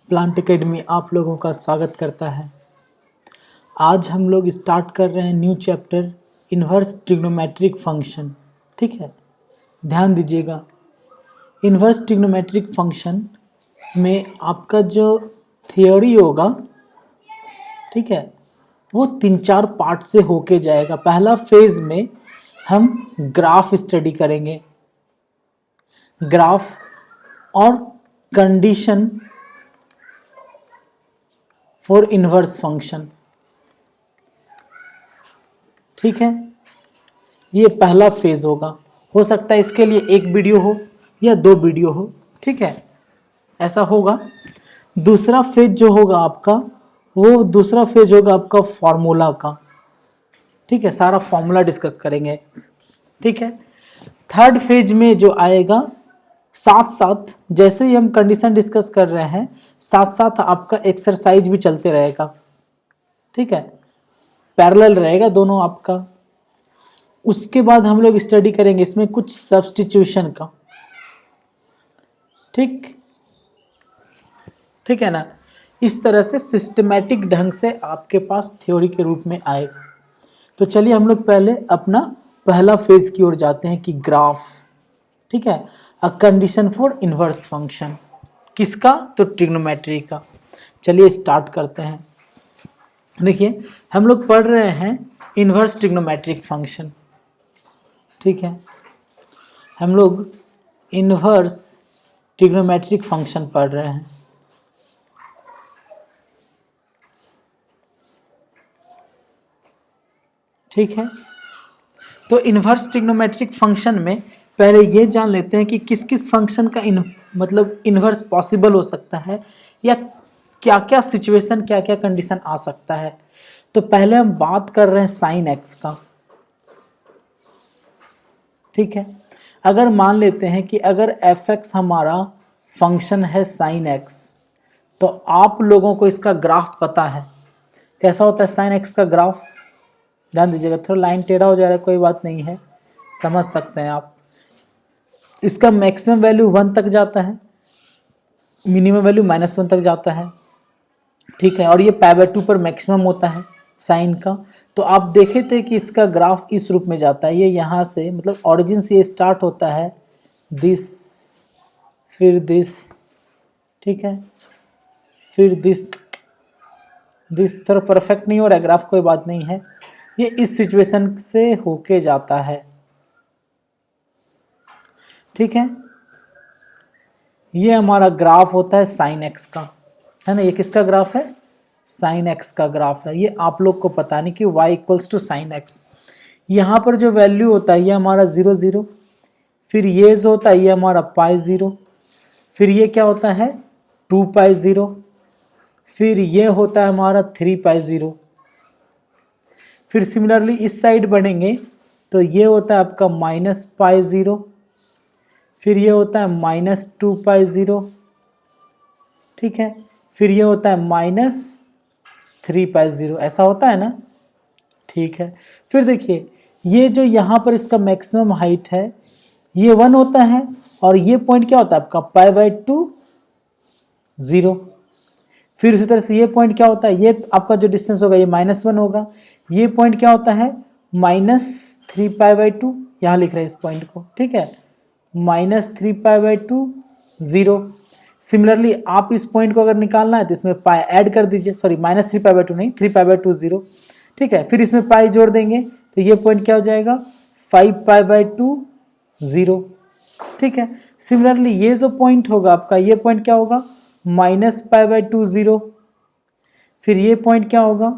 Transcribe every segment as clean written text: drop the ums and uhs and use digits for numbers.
Plant academy आप लोगों का स्वागत करता है। आज हम लोग स्टार्ट कर रहे हैं new chapter inverse trigonometric function. ठीक है, ध्यान दीजिएगा। इन्वर्स ट्रिग्नोमेट्रिक फंक्शन में आपका जो थियोरी होगा, ठीक है, वो 3-4 पार्ट से होके जाएगा। पहला फेज में हम ग्राफ स्टडी करेंगे, ग्राफ और कंडीशन फॉर इन्वर्स फंक्शन। ठीक है, ये पहला फेज होगा। हो सकता है इसके लिए एक वीडियो हो या 2 वीडियो हो, ठीक है, ऐसा होगा। दूसरा फेज जो होगा आपका, वो दूसरा फेज होगा आपका फॉर्मूला का। ठीक है, सारा फॉर्मूला डिस्कस करेंगे। ठीक है, थर्ड फेज में जो आएगा, साथ साथ जैसे ही हम कंडीशन डिस्कस कर रहे हैं, साथ साथ आपका एक्सरसाइज भी चलते रहेगा। ठीक है, पैरेलल रहेगा दोनों आपका। उसके बाद हम लोग स्टडी करेंगे इसमें कुछ सब्स्टिट्यूशन का। ठीक है ना। इस तरह से सिस्टमैटिक ढंग से आपके पास थ्योरी के रूप में आएगा। तो चलिए हम लोग पहले अपना पहला फेज की ओर जाते हैं कि ग्राफ। ठीक है, a condition for inverse function. किसका? तो ट्रिग्नोमेट्री का। चलिए स्टार्ट करते हैं। देखिए, हम लोग पढ़ रहे हैं इन्वर्स ट्रिग्नोमेट्रिक फंक्शन। ठीक है, हम लोग इन्वर्स ट्रिग्नोमेट्रिक फंक्शन पढ़ रहे हैं। ठीक है, तो इन्वर्स ट्रिग्नोमेट्रिक फंक्शन में पहले ये जान लेते हैं कि किस किस फंक्शन का मतलब इन्वर्स पॉसिबल हो सकता है, या क्या क्या सिचुएशन, क्या क्या कंडीशन आ सकता है। तो पहले हम बात कर रहे हैं साइन एक्स का। ठीक है, अगर मान लेते हैं कि अगर एफ एक्स हमारा फंक्शन है साइन एक्स, तो आप लोगों को इसका ग्राफ पता है। कैसा होता है साइन एक्स का ग्राफ? ध्यान दीजिएगा, थोड़ा लाइन टेढ़ा हो जा रहा है, कोई बात नहीं है, समझ सकते हैं आप। इसका मैक्सिमम वैल्यू 1 तक जाता है, मिनिमम वैल्यू -1 तक जाता है। ठीक है, और ये π/2 पर मैक्सिमम होता है साइन का। तो आप देखे थे कि इसका ग्राफ इस रूप में जाता है। ये यहाँ से मतलब ऑरिजिन से ये स्टार्ट होता है, दिस, फिर दिस, ठीक है, फिर दिस थोड़ा परफेक्ट नहीं हो रहा है ग्राफ, कोई बात नहीं है। ये इस सिचुएशन से होके जाता है। ठीक है, ये हमारा ग्राफ होता है साइन एक्स का, है ना। ये किसका ग्राफ है? साइन एक्स का ग्राफ है। ये आप लोग को पता नहीं कि y = साइन एक्स। यहाँ पर जो वैल्यू होता है ये हमारा 0 0, फिर ये जो होता है ये हमारा π0, फिर ये क्या होता है 2π0, फिर ये होता है हमारा 3π0। फिर सिमिलरली इस साइड बढ़ेंगे तो ये होता है आपका -π0, फिर ये होता है -2π0, ठीक है, फिर ये होता है -3π0। ऐसा होता है ना। ठीक है, फिर देखिए ये जो यहाँ पर इसका मैक्सिमम हाइट है ये 1 होता है, और ये पॉइंट क्या होता है आपका π/2 0। फिर उसी तरह से ये पॉइंट क्या होता है, ये आपका जो डिस्टेंस होगा ये -1 होगा। ये पॉइंट क्या होता है -3π/2, यहाँ लिख रहे हैं इस पॉइंट को। ठीक है, -3π/2 0। सिमिलरली आप इस पॉइंट को अगर निकालना है तो इसमें पाई ऐड कर दीजिए, सॉरी -3π/2 नहीं, 3π/2 0। ठीक है, फिर इसमें पाई जोड़ देंगे तो ये पॉइंट क्या हो जाएगा 5π/2 0। ठीक है, सिमिलरली ये जो पॉइंट होगा आपका, ये पॉइंट क्या होगा -π/2 0। फिर ये पॉइंट क्या होगा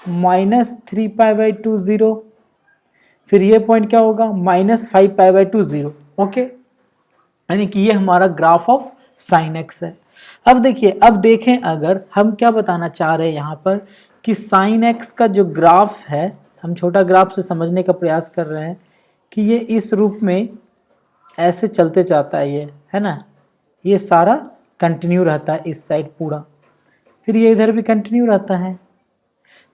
-3π/2 0। फिर ये पॉइंट क्या होगा -5π/2 0। ओके, यानी कि ये हमारा ग्राफ ऑफ साइन एक्स है। अब देखिए, अब देखें, अगर हम क्या बताना चाह रहे हैं यहाँ पर कि साइन एक्स का जो ग्राफ है, हम छोटा ग्राफ से समझने का प्रयास कर रहे हैं कि ये इस रूप में ऐसे चलते जाता है, ये है ना, ये सारा कंटिन्यू रहता है इस साइड पूरा, फिर ये इधर भी कंटिन्यू रहता है।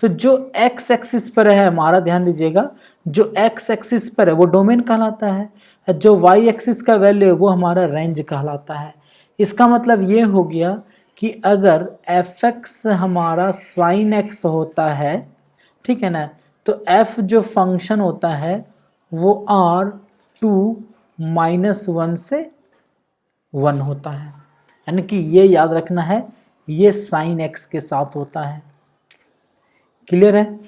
तो जो एक्स एक्सिस पर है हमारा, ध्यान दीजिएगा, जो एक्स एक्सिस पर है वो डोमेन कहलाता है, जो वाई एक्सिस का वैल्यू है वो हमारा रेंज कहलाता है। इसका मतलब ये हो गया कि अगर एफ एक्स हमारा साइन एक्स होता है, ठीक है ना, तो एफ जो फंक्शन होता है वो R2-1 से 1 होता है, यानी कि ये याद रखना है, ये साइन एक्स के साथ होता है। क्लियर है,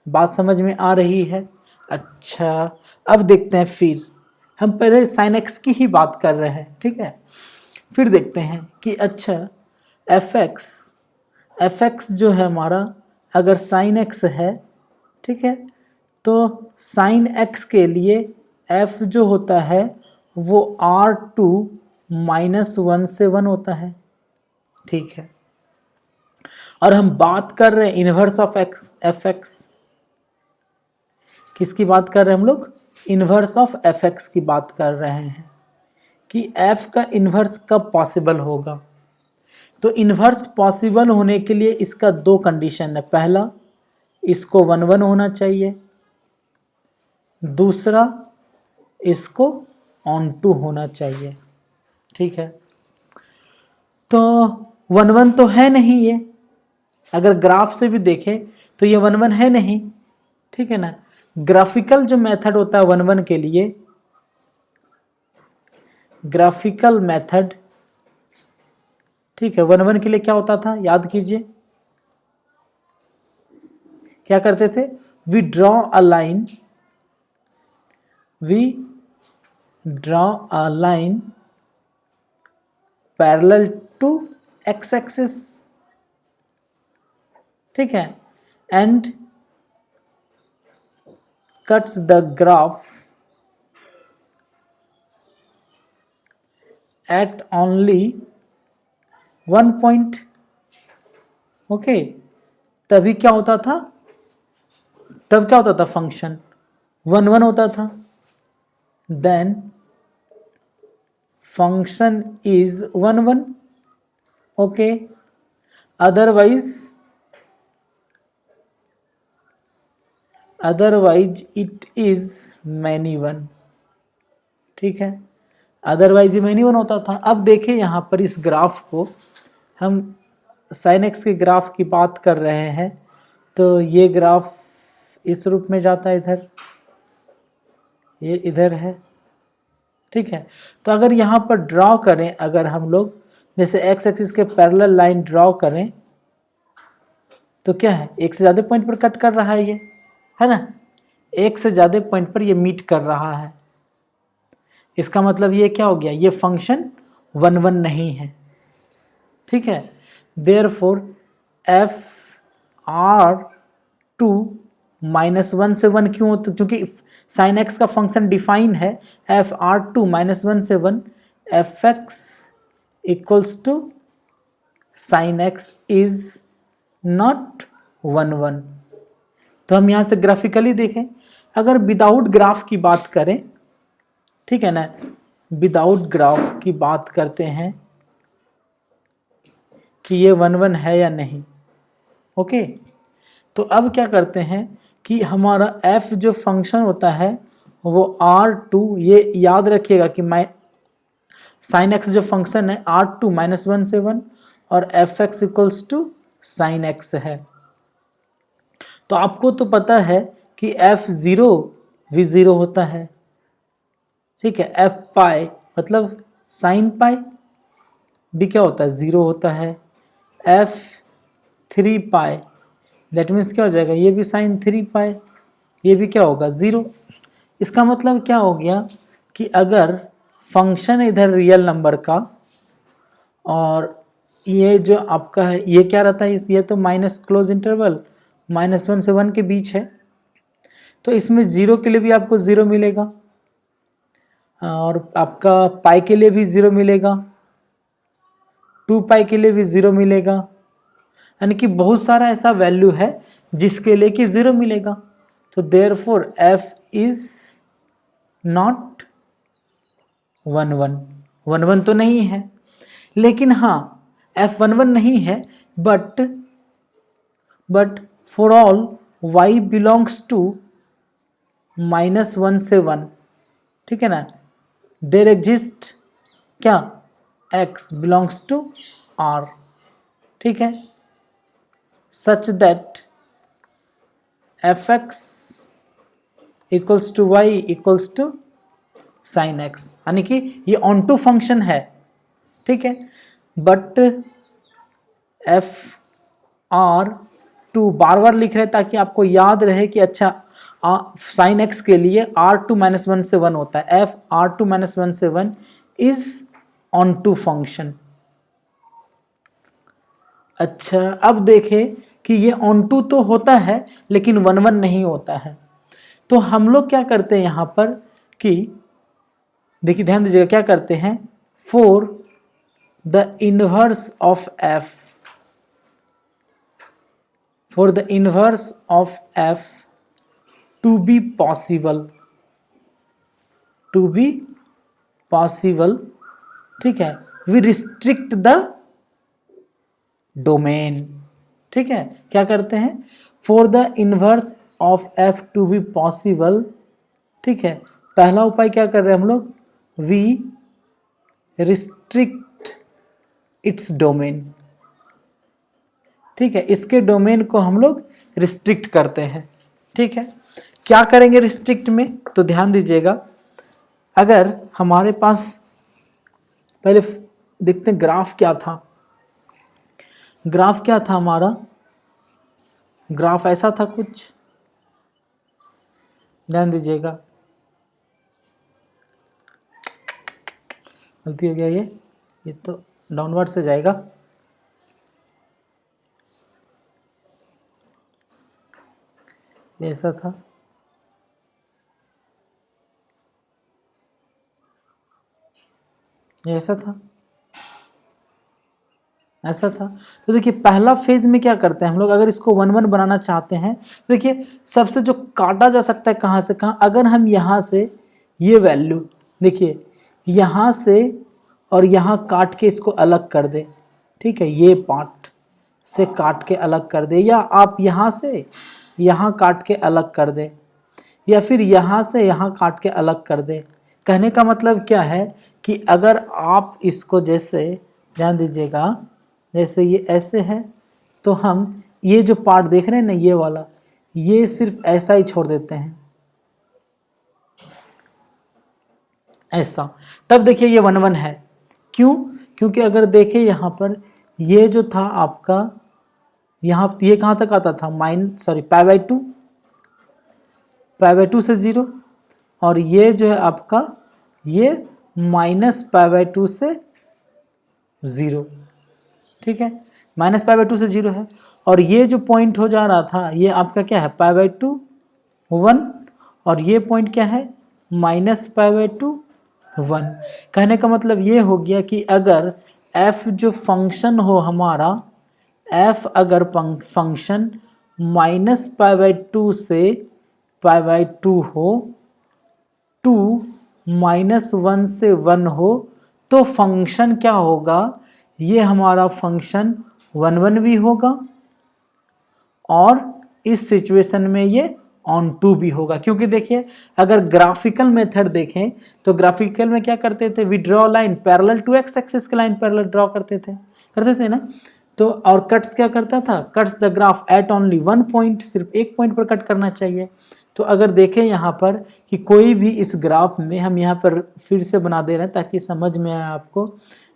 बात समझ में आ रही है? अच्छा, अब देखते हैं, फिर हम पहले साइन एक्स की ही बात कर रहे हैं, ठीक है, फिर देखते हैं कि अच्छा एफ एक्स जो है हमारा अगर साइन एक्स है, ठीक है, तो साइन एक्स के लिए एफ जो होता है वो R2-1 से 1 होता है, ठीक है। और हम बात कर रहे हैं इनवर्स ऑफ एफ एक्स, किसकी बात कर रहे हैं हम लोग? इनवर्स ऑफ एफ एक्स की बात कर रहे हैं कि एफ का इन्वर्स कब पॉसिबल होगा। तो इन्वर्स पॉसिबल होने के लिए इसका दो कंडीशन है, पहला इसको 1-1 होना चाहिए, दूसरा इसको ऑन2 होना चाहिए, ठीक है। तो 1-1 तो है नहीं, ये अगर ग्राफ से भी देखें तो ये 1-1 है नहीं, ठीक है ना। ग्राफिकल जो मेथड होता है 1-1 के लिए, ग्राफिकल मेथड, ठीक है, 1-1 के लिए क्या होता था याद कीजिए, क्या करते थे? We draw a line parallel to x axis, ठीक है, and cuts the graph at only one point, okay. तभी क्या होता था? तब क्या होता था? फंक्शन 1-1 होता था, then function is 1-1, okay. Otherwise it is many 1, ठीक है, अदरवाइज ये मैनी 1 होता था। अब देखें यहाँ पर इस ग्राफ को, हम साइन एक्स के ग्राफ की बात कर रहे हैं, तो ये ग्राफ इस रूप में जाता है, इधर, ये इधर है, ठीक है। तो अगर यहाँ पर ड्रॉ करें, अगर हम लोग जैसे एक्स एक्सिस के पैरेलल लाइन ड्रॉ करें, तो क्या है, एक से ज़्यादा पॉइंट पर कट कर रहा है, ये है ना, एक से ज़्यादा पॉइंट पर ये मीट कर रहा है। इसका मतलब ये क्या हो गया? ये फंक्शन 1-1 नहीं है, ठीक है। देयरफॉर एफ R2-1 से 1 क्यों होता? क्योंकि साइन एक्स का फंक्शन डिफाइन है एफ R2-1 से 1, f x equals to sine x is not 1-1। तो हम यहाँ से ग्राफिकली देखें, अगर विदाउट ग्राफ की बात करें, ठीक है ना, विदाउट ग्राफ की बात करते हैं कि ये 1-1 है या नहीं, ओके। तो अब क्या करते हैं कि हमारा f जो फंक्शन होता है वो R2, ये याद रखिएगा कि साइन एक्स जो फंक्शन है R2-1 से 1 और f x equals to sine x है। तो आपको तो पता है कि f0 भी 0 होता है, ठीक है, एफ पाई मतलब साइन पाई भी क्या होता है? 0 होता है, f3 पाई दैट मीन्स क्या हो जाएगा? ये भी साइन 3 पाई, ये भी क्या होगा? 0। इसका मतलब क्या हो गया कि अगर फंक्शन इधर रियल नंबर का और ये जो आपका है ये क्या रहता है? ये तो माइनस क्लोज इंटरवल -1 से 1 के बीच है, तो इसमें 0 के लिए भी आपको 0 मिलेगा और आपका पाई के लिए भी 0 मिलेगा, 2 पाई के लिए भी 0 मिलेगा, यानी कि बहुत सारा ऐसा वैल्यू है जिसके लिए कि 0 मिलेगा। तो देयरफॉर f इज नॉट 1-1 तो नहीं है, लेकिन हाँ f 1-1 नहीं है, but for all y belongs to -1 से 1, ठीक है ना, देयर एग्जिस्ट क्या? x बिलोंग्स टू r, ठीक है, such that fx equals to Y equals to sine X, यानी कि ये ऑन टू फंक्शन है, ठीक है, बट एफ आर टू बार बार लिख रहे हैं ताकि आपको याद रहे कि अच्छा साइन एक्स के लिए r2 - 1 से 1 होता है, एफ r2 - 1 से 1 इज ऑन टू फंक्शन। अच्छा, अब देखें कि ये ऑन टू तो होता है लेकिन 1 1 नहीं होता है, तो हम लोग क्या करते हैं यहाँ पर कि देखिए ध्यान दीजिएगा क्या करते हैं, for the inverse of f, for the inverse of f to be possible, to be possible, ठीक है, वी रिस्ट्रिक्ट द डोमेन, ठीक है, क्या करते हैं, for the inverse of f to be possible, ठीक है, पहला उपाय क्या कर रहे हैं हम लोग, वी रिस्ट्रिक्ट इट्स डोमेन, ठीक है, इसके डोमेन को हम लोग रिस्ट्रिक्ट करते हैं, ठीक है, क्या करेंगे रिस्ट्रिक्ट में, तो ध्यान दीजिएगा, अगर हमारे पास पहले देखते हैं ग्राफ क्या था, ग्राफ क्या था हमारा, ग्राफ ऐसा था कुछ, ध्यान दीजिएगा, गलती हो गया, ये तो डाउनवर्ड से जाएगा, ये ऐसा था, ये ऐसा था, ऐसा था, तो देखिए पहला फेज में क्या करते हैं हम लोग, अगर इसको 1 1 बनाना चाहते हैं, देखिए सबसे जो काटा जा सकता है कहाँ से कहाँ, अगर हम यहाँ से ये वैल्यू देखिए यहाँ से और यहाँ काट के इसको अलग कर दे, ठीक है, ये पार्ट से काट के अलग कर दे, या आप यहाँ से यहाँ काट के अलग कर दे, या फिर यहाँ से यहाँ काट के अलग कर दे, कहने का मतलब क्या है कि अगर आप इसको जैसे ध्यान दीजिएगा, जैसे ये ऐसे है, तो हम ये जो पार्ट देख रहे हैं ना ये वाला, ये सिर्फ ऐसा ही छोड़ देते हैं, ऐसा, तब देखिए ये 1 1 है, क्यों, क्योंकि अगर देखें यहाँ पर ये जो था आपका, यहाँ ये कहाँ तक आता था, π/2, π/2 से 0, और ये जो है आपका ये -π/2 से 0, ठीक है, -π/2 से 0 है, और ये जो पॉइंट हो जा रहा था ये आपका क्या है, π/2 1, और ये पॉइंट क्या है, -π/2 1, कहने का मतलब ये हो गया कि अगर f जो फंक्शन हो हमारा, f अगर फंक्शन -π/2 से π/2 हो, 2 -1 से 1 हो, तो फंक्शन क्या होगा, ये हमारा फंक्शन 1 1 भी होगा, और इस सिचुएशन में ये ऑन टू भी होगा, क्योंकि देखिए अगर ग्राफिकल मेथड देखें तो ग्राफिकल में क्या करते थे, we draw line parallel to x axis के, लाइन पैरेलल ड्रॉ करते थे ना, तो और कट्स क्या करता था, cuts the graph at only 1 point, सिर्फ एक पॉइंट पर कट करना चाहिए, तो अगर देखें यहाँ पर कि कोई भी इस ग्राफ में, हम यहाँ पर फिर से बना दे रहे हैं ताकि समझ में आए आपको,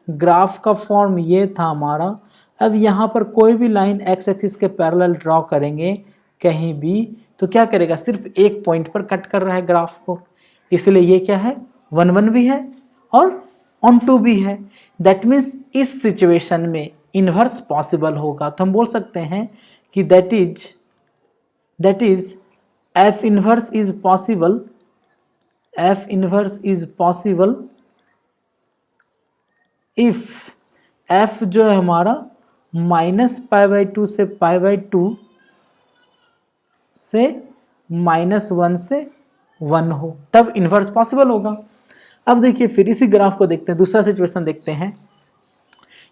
ग्राफ का फॉर्म ये था हमारा, अब यहाँ पर कोई भी लाइन एक्स एक्सिस के पैरेलल ड्रॉ करेंगे कहीं भी, तो क्या करेगा, सिर्फ एक पॉइंट पर कट कर रहा है ग्राफ को, इसलिए ये क्या है, 1 1 भी है और ऑन टू भी है, दैट मीन्स इस सिचुएशन में इन्वर्स पॉसिबल होगा, तो हम बोल सकते हैं कि that is F inverse is possible, F inverse is possible if F जो है हमारा -π/2 से π/2 से -1 से 1 हो, तब इन्वर्स पॉसिबल होगा। अब देखिए फिर इसी ग्राफ को देखते हैं, दूसरा सिचुएशन देखते हैं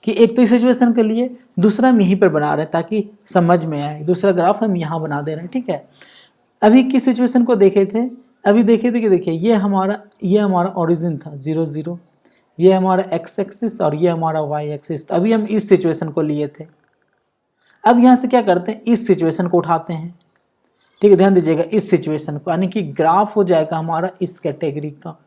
कि एक तो इस सिचुएशन के लिए, दूसरा हम यहीं पर बना रहे हैं ताकि समझ में आए, दूसरा ग्राफ हम यहाँ बना दे रहे हैं, ठीक है। अभी किस सिचुएशन को देखे थे, अभी देखे थे कि देखिए ये हमारा ओरिजिन था 0 0, ये हमारा एक्स एक्सिस और ये हमारा वाई एक्सिस, तो अभी हम इस सिचुएशन को लिए थे, अब यहाँ से क्या करते हैं, इस सिचुएशन को उठाते हैं। ठीक है, ध्यान दीजिएगा इस सिचुएशन को, यानी कि ग्राफ हो जाएगा हमारा इस कैटेगरी का।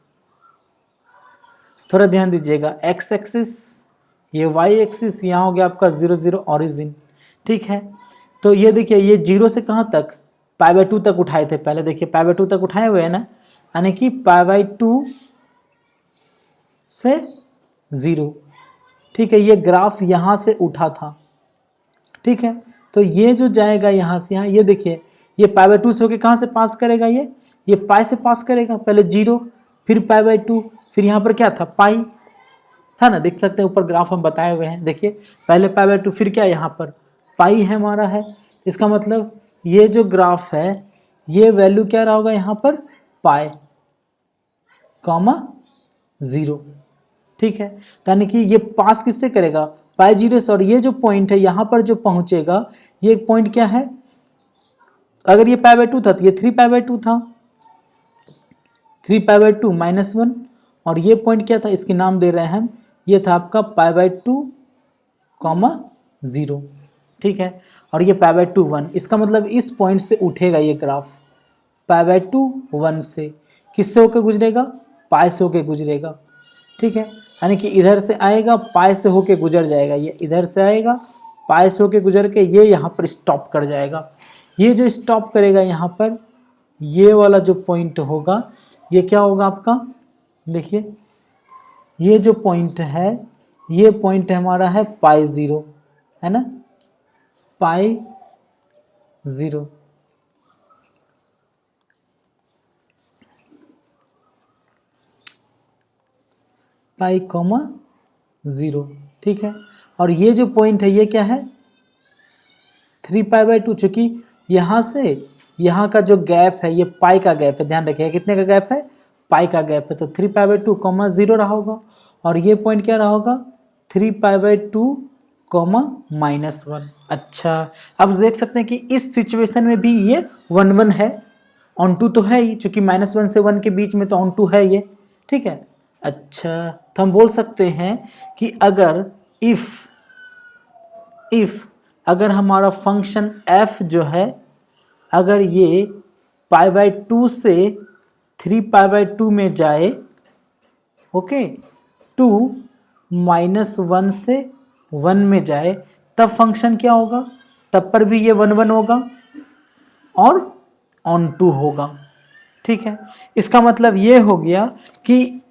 थोड़ा ध्यान दीजिएगा, एक्स एक्सिस ये वाई एक्सिस, यहाँ हो गया आपका 0 0 ऑरिजिन। ठीक है, तो ये देखिए ये 0 से कहाँ तक, π/2 तक उठाए थे पहले। देखिए π/2 तक उठाए हुए हैं ना, यानी कि π/2 से 0। ठीक है, ये ग्राफ यहाँ से उठा था। ठीक है, तो ये जो जाएगा यहाँ से यहाँ, ये देखिए ये π/2 से होके कहाँ से पास करेगा, ये पाई से पास करेगा। पहले 0 फिर π/2 फिर यहाँ पर क्या था, पाई था ना, देख सकते हैं ऊपर ग्राफ हम बताए हुए हैं। देखिए पहले π/2 फिर क्या यहाँ पर पाई है हमारा है। इसका मतलब ये जो ग्राफ है ये वैल्यू क्या रहा होगा यहाँ पर, पाई कॉमा 0। ठीक है, यानी कि ये पास किससे करेगा, π/0 से। और ये जो पॉइंट है यहाँ पर जो पहुँचेगा, ये पॉइंट क्या है, अगर ये π/2 था तो ये 3π/2 था, 3π/2 -1। और ये पॉइंट क्या था, इसके नाम दे रहे हैं हम, ये था आपका π/2 0। ठीक है, और ये π/2 1। इसका मतलब इस पॉइंट से उठेगा ये ग्राफ, π/2 1 से किससे होकर गुजरेगा, पाई से होकर गुजरेगा। ठीक है, यानी कि इधर से आएगा पाई से होकर गुजर जाएगा, ये इधर से आएगा पाई से होकर गुजर के ये यहाँ पर स्टॉप कर जाएगा। ये जो स्टॉप करेगा यहाँ पर, ये वाला जो पॉइंट होगा ये क्या होगा आपका, देखिए ये जो पॉइंट है, ये पॉइंट हमारा है π/0, है ना, π/0। π/0। ठीक है, और ये जो पॉइंट है ये क्या है, 3π/2। चूंकि यहाँ से यहाँ का जो गैप है ये पाई का गैप है, ध्यान रखिएगा कितने का गैप है, पाई का गैप है, तो 3π/2 0 रहा होगा। और ये पॉइंट क्या रहा होगा, 3π/2 -1। अच्छा, अब देख सकते हैं कि इस सिचुएशन में भी ये 1 1 है, ऑन टू तो है ही, चूंकि -1 से 1 के बीच में तो ऑन टू है ये। ठीक है, अच्छा तो हम बोल सकते हैं कि अगर इफ अगर हमारा फंक्शन f जो है, अगर ये π/2 से 3π/2 में जाए, ओके, 2 -1 से 1 में जाए, तब फंक्शन क्या होगा, तब पर भी ये 1 1 होगा और ऑन टू होगा। ठीक है, इसका मतलब ये हो गया कि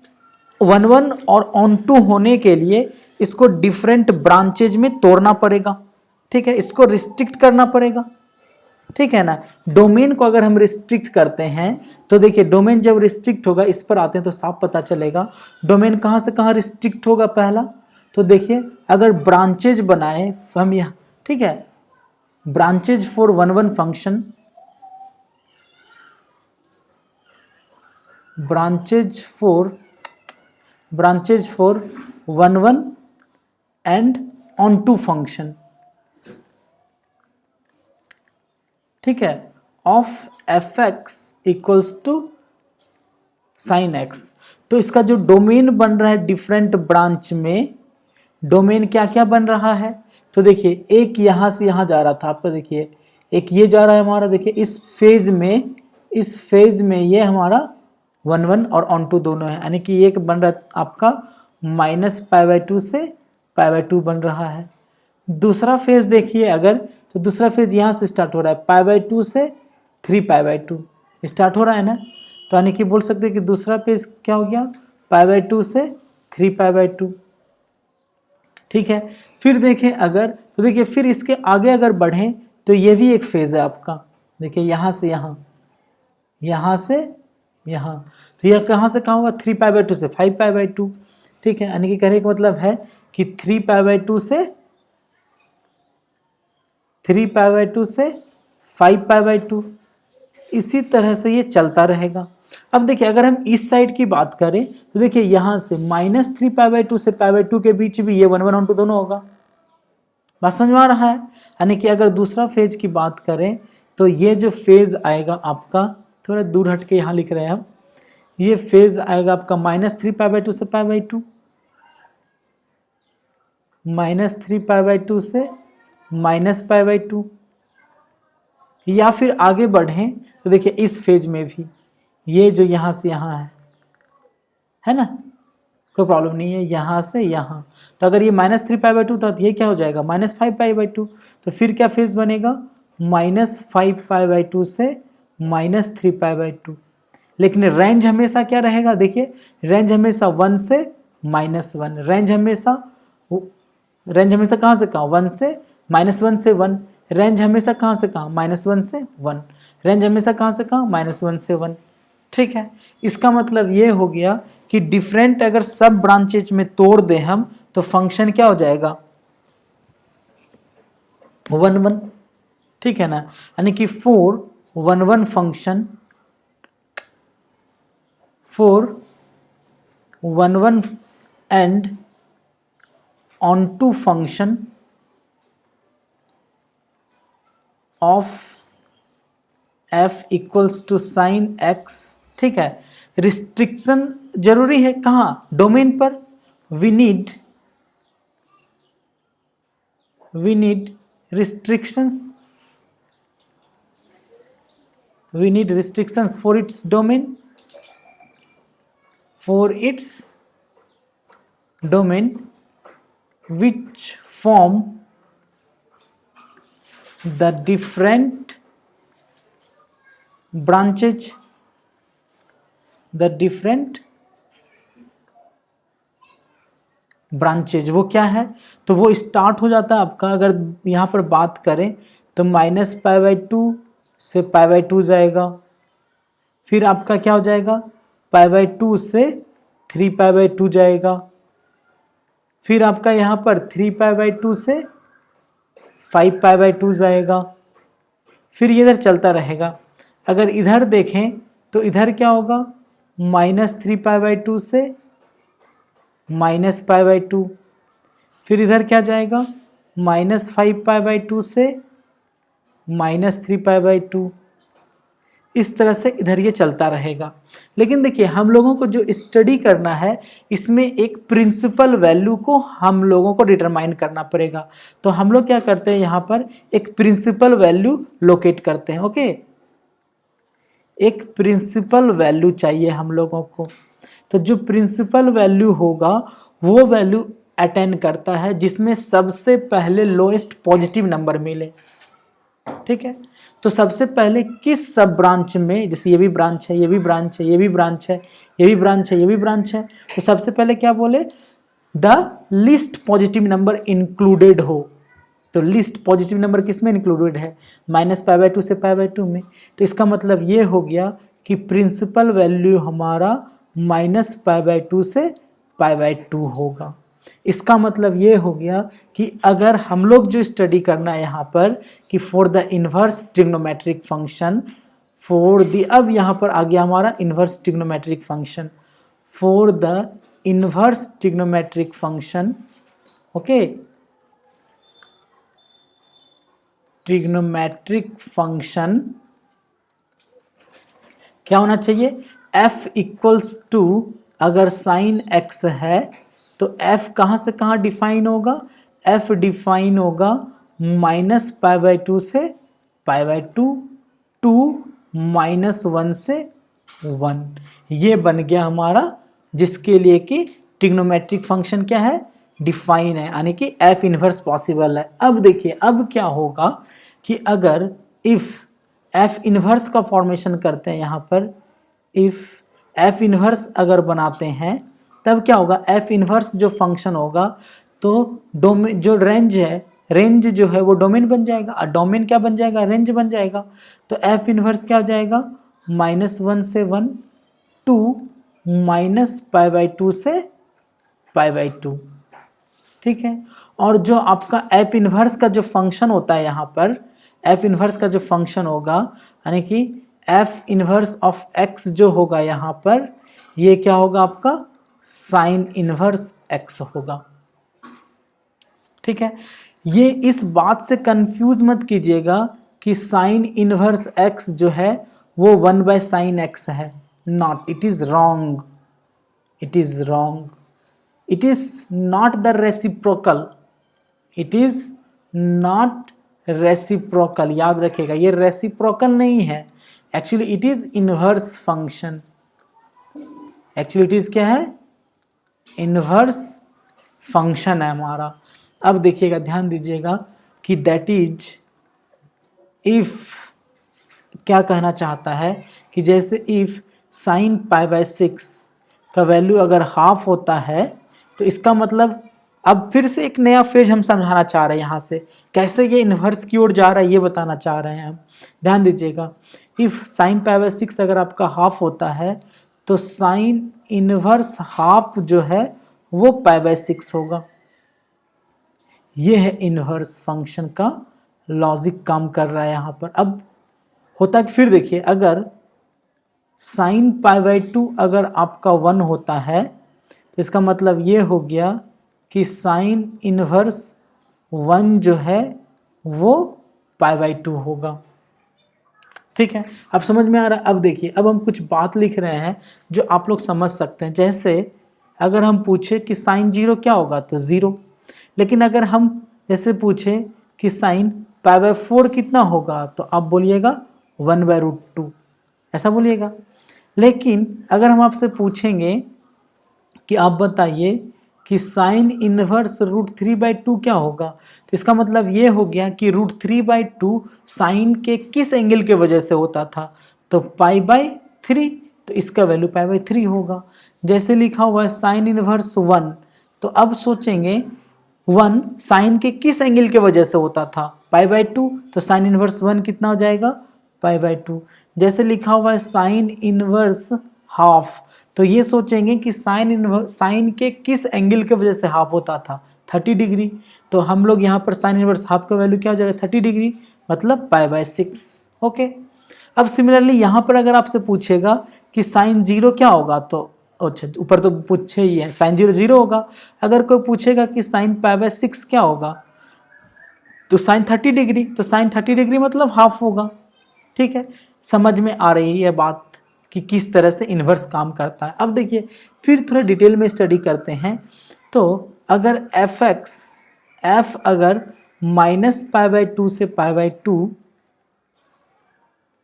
1 1 और ऑन टू होने के लिए इसको डिफरेंट ब्रांचेज में तोड़ना पड़ेगा। ठीक है, इसको रिस्ट्रिक्ट करना पड़ेगा। ठीक है ना, डोमेन को अगर हम रिस्ट्रिक्ट करते हैं तो देखिए डोमेन जब रिस्ट्रिक्ट होगा, इस पर आते हैं तो साफ पता चलेगा डोमेन कहाँ से कहाँ रिस्ट्रिक्ट होगा। पहला तो देखिए अगर ब्रांचेज बनाए हम यहाँ, ठीक है, branches for 1 1 function, branches for 1 1 and onto function. ठीक है, of fx equals to sine x। तो इसका जो डोमेन बन रहा है डिफरेंट ब्रांच में, डोमेन क्या क्या बन रहा है, तो देखिए एक यहाँ से यहाँ जा रहा था आपका, देखिए एक ये जा रहा है हमारा, देखिए इस फेज में ये हमारा 1 1 और ऑन टू दोनों है, यानी कि एक बन रहा है आपका -π/2 से π/2 बन रहा है। दूसरा फेज देखिए अगर, तो दूसरा फेज यहाँ से स्टार्ट हो रहा है, π/2 से 3π/2 स्टार्ट हो रहा है ना, तो यानी कि बोल सकते हैं कि दूसरा फेज क्या हो गया, π/2 से 3π/2। ठीक है, फिर देखें अगर, तो देखिए फिर इसके आगे अगर बढ़ें तो ये भी एक फेज है आपका, देखिए यहाँ से यहाँ, यहाँ से यहाँ, तो यह कहाँ से कहाँ होगा, 3π/2 से 5π/2। ठीक है, यानी कि कहने का मतलब है कि 3π/2 से 5π/2, इसी तरह से ये चलता रहेगा। अब देखिए अगर हम इस साइड की बात करें तो देखिए यहाँ से -3π/2 से π/2 के बीच भी ये 1 1 ऑन टू दोनों होगा। बात समझ में आ रहा है, यानी कि अगर दूसरा फेज की बात करें तो ये जो फेज आएगा आपका, थोड़ा दूर हट के यहाँ लिख रहे हैं हम, ये फेज आएगा आपका -3π/2 से π/2, -3π/2 से माइनस पाई बाई टू। या फिर आगे बढ़ें तो देखिए इस फेज में भी ये जो यहाँ से यहाँ है ना, कोई प्रॉब्लम नहीं है, यहाँ से यहाँ। तो अगर ये minus three pi by two था तो ये क्या हो जाएगा minus five pi by two. तो फिर क्या फेज बनेगा minus five pi by two से minus three pi by two. लेकिन रेंज हमेशा क्या रहेगा, देखिए रेंज हमेशा वन से माइनस वन, रेंज हमेशा कहाँ से कहाँ, वन से माइनस वन से वन, रेंज हमेशा कहाँ से कहाँ माइनस वन से वन, रेंज हमेशा कहाँ से कहाँ माइनस वन से वन। ठीक है, इसका मतलब ये हो गया कि डिफरेंट अगर सब ब्रांचेज में तोड़ दें हम तो फंक्शन क्या हो जाएगा वन वन। ठीक है ना, यानी कि for one one function, for one one and onto function of f equals to sine x। ठीक है, रिस्ट्रिक्शन जरूरी है कहाँ, डोमेन पर। We need restrictions, we need restrictions for its domain, which form the different branches, वो क्या है, तो वो स्टार्ट हो जाता है आपका, अगर यहाँ पर बात करें तो माइनस पाई बाई टू से पाई बाई टू जाएगा, फिर आपका क्या हो जाएगा पाई बाई टू से थ्री पाई बाई टू जाएगा, फिर आपका यहाँ पर थ्री पाई बाई टू से फाइव पाई बाई टू जाएगा, फिर ये इधर चलता रहेगा। अगर इधर देखें तो इधर क्या होगा minus three pi by two से माइनस पाई बाई टू, फिर इधर क्या जाएगा minus five pi by two से minus three pi by two. इस तरह से इधर ये चलता रहेगा। लेकिन देखिए हम लोगों को जो स्टडी करना है इसमें एक प्रिंसिपल वैल्यू को हम लोगों को डिटरमाइन करना पड़ेगा। तो हम लोग क्या करते हैं यहाँ पर एक प्रिंसिपल वैल्यू लोकेट करते हैं। ओके, एक प्रिंसिपल वैल्यू चाहिए हम लोगों को। तो जो प्रिंसिपल वैल्यू होगा वो वैल्यू अटेंड करता है जिसमें सबसे पहले लोएस्ट पॉजिटिव नंबर मिले। ठीक है, तो सबसे पहले किस सब ब्रांच में, जैसे ये भी ब्रांच है, ये भी ब्रांच है, ये भी ब्रांच है, ये भी ब्रांच है, ये भी ब्रांच है, तो सबसे पहले क्या बोले the least positive number included हो। तो लिस्ट पॉजिटिव नंबर किस में इंक्लूडेड है माइनस पाई बाई टू से पाई बाई टू में। तो इसका मतलब ये हो गया कि प्रिंसिपल वैल्यू हमारा माइनस पाई बाई टू से पाई बाई टू होगा। इसका मतलब ये हो गया कि अगर हम लोग जो स्टडी करना है यहाँ पर कि for the inverse trigonometric function for the, अब यहाँ पर आ गया हमारा inverse trigonometric function, for the inverse trigonometric function, okay, trigonometric function क्या होना चाहिए f इक्वल्स टू, अगर साइन x है तो f कहाँ से कहाँ डिफाइन होगा, f डिफाइन होगा माइनस पाई बाई टू से pi by two to minus one से वन। ये बन गया हमारा जिसके लिए कि ट्रिग्नोमेट्रिक फंक्शन क्या है डिफाइन है, यानी कि f इनवर्स पॉसिबल है। अब देखिए अब क्या होगा कि अगर इफ़ f इनवर्स का फॉर्मेशन करते हैं यहाँ पर, इफ़ f इनवर्स अगर बनाते हैं तब क्या होगा f इनवर्स जो फंक्शन होगा तो डोमेन जो रेंज है, रेंज जो है वो डोमेन बन जाएगा और डोमेन क्या बन जाएगा रेंज बन जाएगा। तो f इनवर्स क्या हो जाएगा माइनस वन से one two minus pi by two से पाई बाई टू। ठीक है, और जो आपका f इनवर्स का जो फंक्शन होता है यहाँ पर, f इनवर्स का जो फंक्शन होगा यानी कि f इनवर्स ऑफ x जो होगा यहाँ पर ये क्या होगा आपका साइन इनवर्स x होगा। ठीक है, ये इस बात से कंफ्यूज मत कीजिएगा कि साइन इनवर्स x जो है वो वन बाय साइन x है, not, it is wrong, it is wrong, it is not the reciprocal, it is not reciprocal. याद रखिएगा ये रेसिप्रोकल नहीं है, actually it is inverse function. Actually it is क्या है, इनवर्स फंक्शन है हमारा। अब देखिएगा, ध्यान दीजिएगा कि दैट इज इफ, क्या कहना चाहता है कि जैसे इफ साइन पाई बाय 6 का वैल्यू अगर हाफ होता है तो इसका मतलब, अब फिर से एक नया फेज हम समझाना चाह रहे हैं, यहाँ से कैसे ये इन्वर्स की ओर जा रहा है ये बताना चाह रहे हैं हम। ध्यान दीजिएगा, इफ साइन पाई बाय 6 अगर आपका हाफ होता है तो साइन इनवर्स हाफ जो है वो पाई बाय 6 होगा। ये है इनवर्स फंक्शन का लॉजिक काम कर रहा है यहाँ पर। अब होता कि फिर देखिए, अगर साइन पाई बाय 2 अगर आपका 1 होता है तो इसका मतलब ये हो गया कि साइन इनवर्स 1 जो है वो पाई बाय 2 होगा। ठीक है, अब समझ में आ रहा है। अब देखिए, अब हम कुछ बात लिख रहे हैं जो आप लोग समझ सकते हैं। जैसे अगर हम पूछे कि साइन 0 क्या होगा तो 0, लेकिन अगर हम जैसे पूछे कि साइन पाई बाय 4 कितना होगा तो आप बोलिएगा 1/√2, ऐसा बोलिएगा। लेकिन अगर हम आपसे पूछेंगे कि आप बताइए कि साइन इनवर्स √3/2 क्या होगा तो इसका मतलब ये हो गया कि √3/2 साइन के किस एंगल के वजह से होता था, तो पाई बाय 3, तो इसका वैल्यू पाई बाय 3 होगा। जैसे लिखा हुआ है साइन इनवर्स 1, तो अब सोचेंगे 1 साइन के किस एंगल के वजह से होता था, पाई बाय 2, तो साइन इनवर्स 1 कितना हो जाएगा, पाई बाय 2। जैसे लिखा हुआ है साइन इनवर्स हाफ, तो ये सोचेंगे कि साइन के किस एंगल के वजह से हाफ होता था, 30 डिग्री, तो हम लोग यहाँ पर साइन इनवर्स हाफ का वैल्यू क्या हो जाएगा, 30 डिग्री, मतलब पाई बाय 6। ओके, अब सिमिलरली यहाँ पर अगर आपसे पूछेगा कि साइन 0 क्या होगा तो अच्छा, ऊपर तो पूछे ही है, साइन 0 0 होगा। अगर कोई पूछेगा कि साइन पाई बाय 6 क्या होगा तो साइन 30 डिग्री, तो साइन 30 डिग्री मतलब हाफ होगा। ठीक है, समझ में आ रही है बात कि किस तरह से इन्वर्स काम करता है। अब देखिए फिर थोड़ा डिटेल में स्टडी करते हैं। तो अगर f अगर -π/2 से π/2,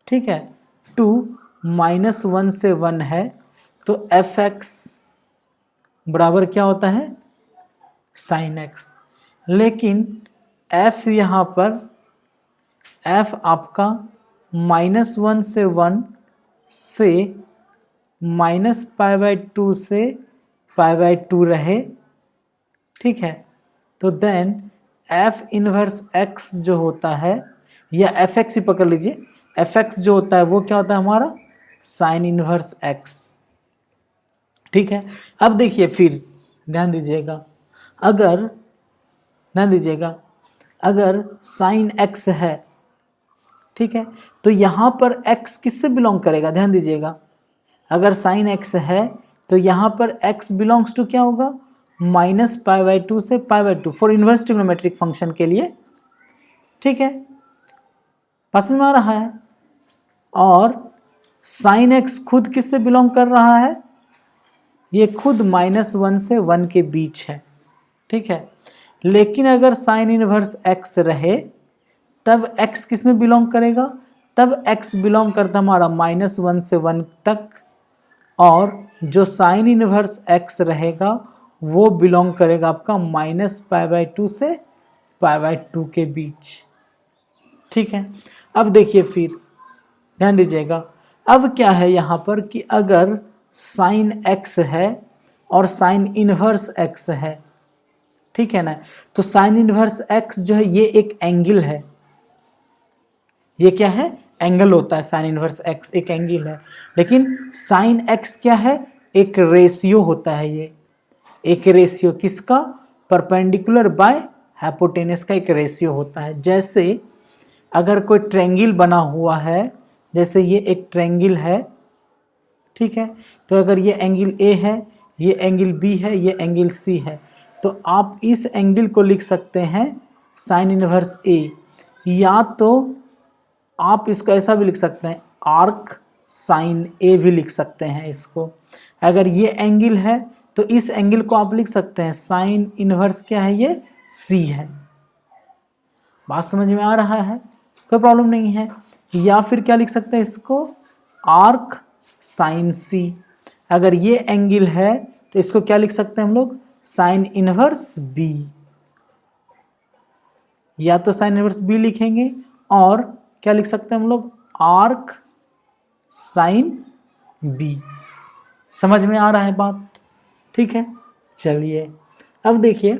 ठीक है, 2 -1 से 1 है, तो fx बराबर क्या होता है, sin x। लेकिन f यहाँ पर f आपका -1 से 1 से -π/2 से π/2 रहे। ठीक है, तो देन f इनवर्स x जो होता है, या fx ही पकड़ लीजिए, fx जो होता है वो क्या होता है हमारा, साइन इनवर्स x। ठीक है, अब देखिए फिर ध्यान दीजिएगा, अगर साइन x है, ठीक है, तो यहाँ पर x किससे बिलोंग करेगा, ध्यान दीजिएगा, अगर साइन x है तो यहाँ पर x बिलोंग्स टू क्या होगा, -π/2 से π/2 फॉर इनवर्स ट्रिग्नोमेट्रिक फंक्शन के लिए। ठीक है, समझ में आ रहा है। और साइन x खुद किससे बिलोंग कर रहा है, ये खुद -1 से 1 के बीच है। ठीक है, लेकिन अगर साइन इनवर्स x रहे तब x किस में बिलोंग करेगा, तब x बिलोंग करता हमारा -1 से 1 तक, और जो साइन इनवर्स x रहेगा वो बिलोंग करेगा आपका -π/2 से π/2 के बीच। ठीक है, अब देखिए फिर ध्यान दीजिएगा, अब क्या है यहाँ पर कि अगर साइन x है और साइन इनवर्स x है, ठीक है ना, तो साइन इनवर्स x जो है ये एक एंगल है, ये क्या है, एंगल होता है, साइन इनवर्स x एक एंगल है। लेकिन साइन x क्या है, एक रेशियो होता है, ये एक रेशियो किसका, परपेंडिकुलर बाय हाइपोटेनस का एक रेशियो होता है। जैसे अगर कोई ट्रायंगल बना हुआ है, जैसे ये एक ट्रायंगल है, ठीक है, तो अगर ये एंगल A है, ये एंगल B है, ये एंगल C है, तो आप इस एंगल को लिख सकते हैं साइन इनवर्स A, या तो आप इसको ऐसा भी लिख सकते हैं आर्क साइन A भी लिख सकते हैं इसको। अगर ये एंगल है तो इस एंगल को आप लिख सकते हैं साइन इनवर्स क्या है, ये C है। बात समझ में आ रहा है, कोई प्रॉब्लम नहीं है। या फिर क्या लिख सकते हैं इसको, आर्क साइन सी। अगर ये एंगल है तो इसको क्या लिख सकते हैं हम लोग, साइन इनवर्स बी। या तो साइन इनवर्स बी लिखेंगे और क्या लिख सकते हैं हम लोग, आर्क साइन बी। समझ में आ रहा है बात, ठीक है। चलिए अब देखिए,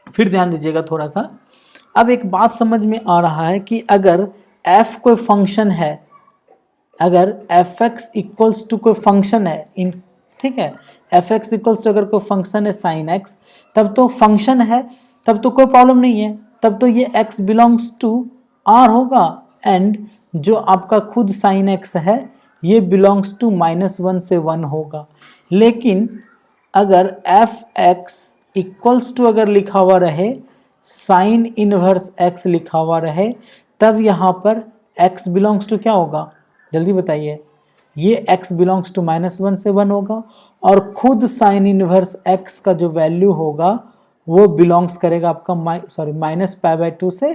फिर ध्यान दीजिएगा थोड़ा सा। अब एक बात समझ में आ रहा है कि अगर f कोई फंक्शन है, अगर एफ एक्स इक्वल्स टू कोई फंक्शन है इन, ठीक है, एफ एक्स इक्वल्स टू अगर कोई फंक्शन है साइन एक्स, तब तो फंक्शन है, तब तो कोई प्रॉब्लम नहीं है, तब तो ये x बिलोंग्स टू r होगा। एंड जो आपका खुद साइन x है ये बिलोंग्स टू -1 से 1 होगा। लेकिन अगर एफ एक्स इक्वल्स टू अगर लिखा हुआ रहे साइन इनवर्स x लिखा हुआ रहे, तब यहाँ पर x बिलोंग्स टू क्या होगा, जल्दी बताइए। ये x बिलोंग्स टू -1 से 1 होगा और खुद साइन इनवर्स x का जो वैल्यू होगा वो बिलोंग्स करेगा आपका -π/2 से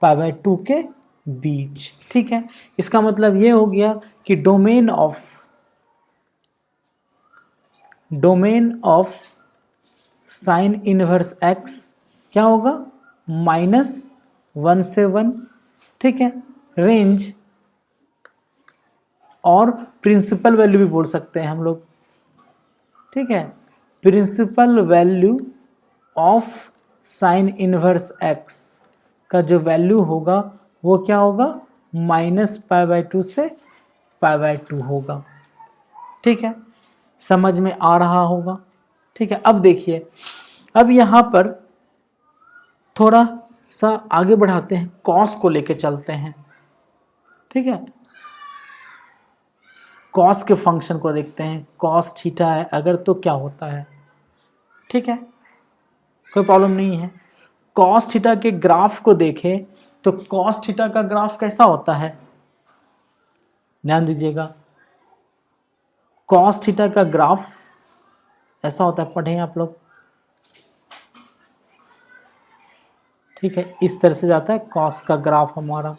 π/2 के बीच, ठीक है। इसका मतलब ये हो गया कि domain of sine inverse x क्या होगा, -1 से 1, ठीक है। रेंज और प्रिंसिपल वैल्यू भी बोल सकते हैं हम लोग, ठीक है। Principal value of sine inverse x का जो वैल्यू होगा वो क्या होगा, -π/2 से π/2 होगा, ठीक है। समझ में आ रहा होगा, ठीक है। अब देखिए, अब यहाँ पर थोड़ा सा आगे बढ़ाते हैं, कॉस को लेके चलते हैं, ठीक है। कॉस के फंक्शन को देखते हैं, कॉस थीटा है अगर तो क्या होता है, ठीक है, कोई प्रॉब्लम नहीं है। कॉस थीटा के ग्राफ को देखें तो कॉस थीटा का ग्राफ कैसा होता है, ध्यान दीजिएगा। कॉस थीटा का ग्राफ ऐसा होता है, पढ़ें आप लोग, ठीक है। इस तरह से जाता है कॉस का ग्राफ हमारा,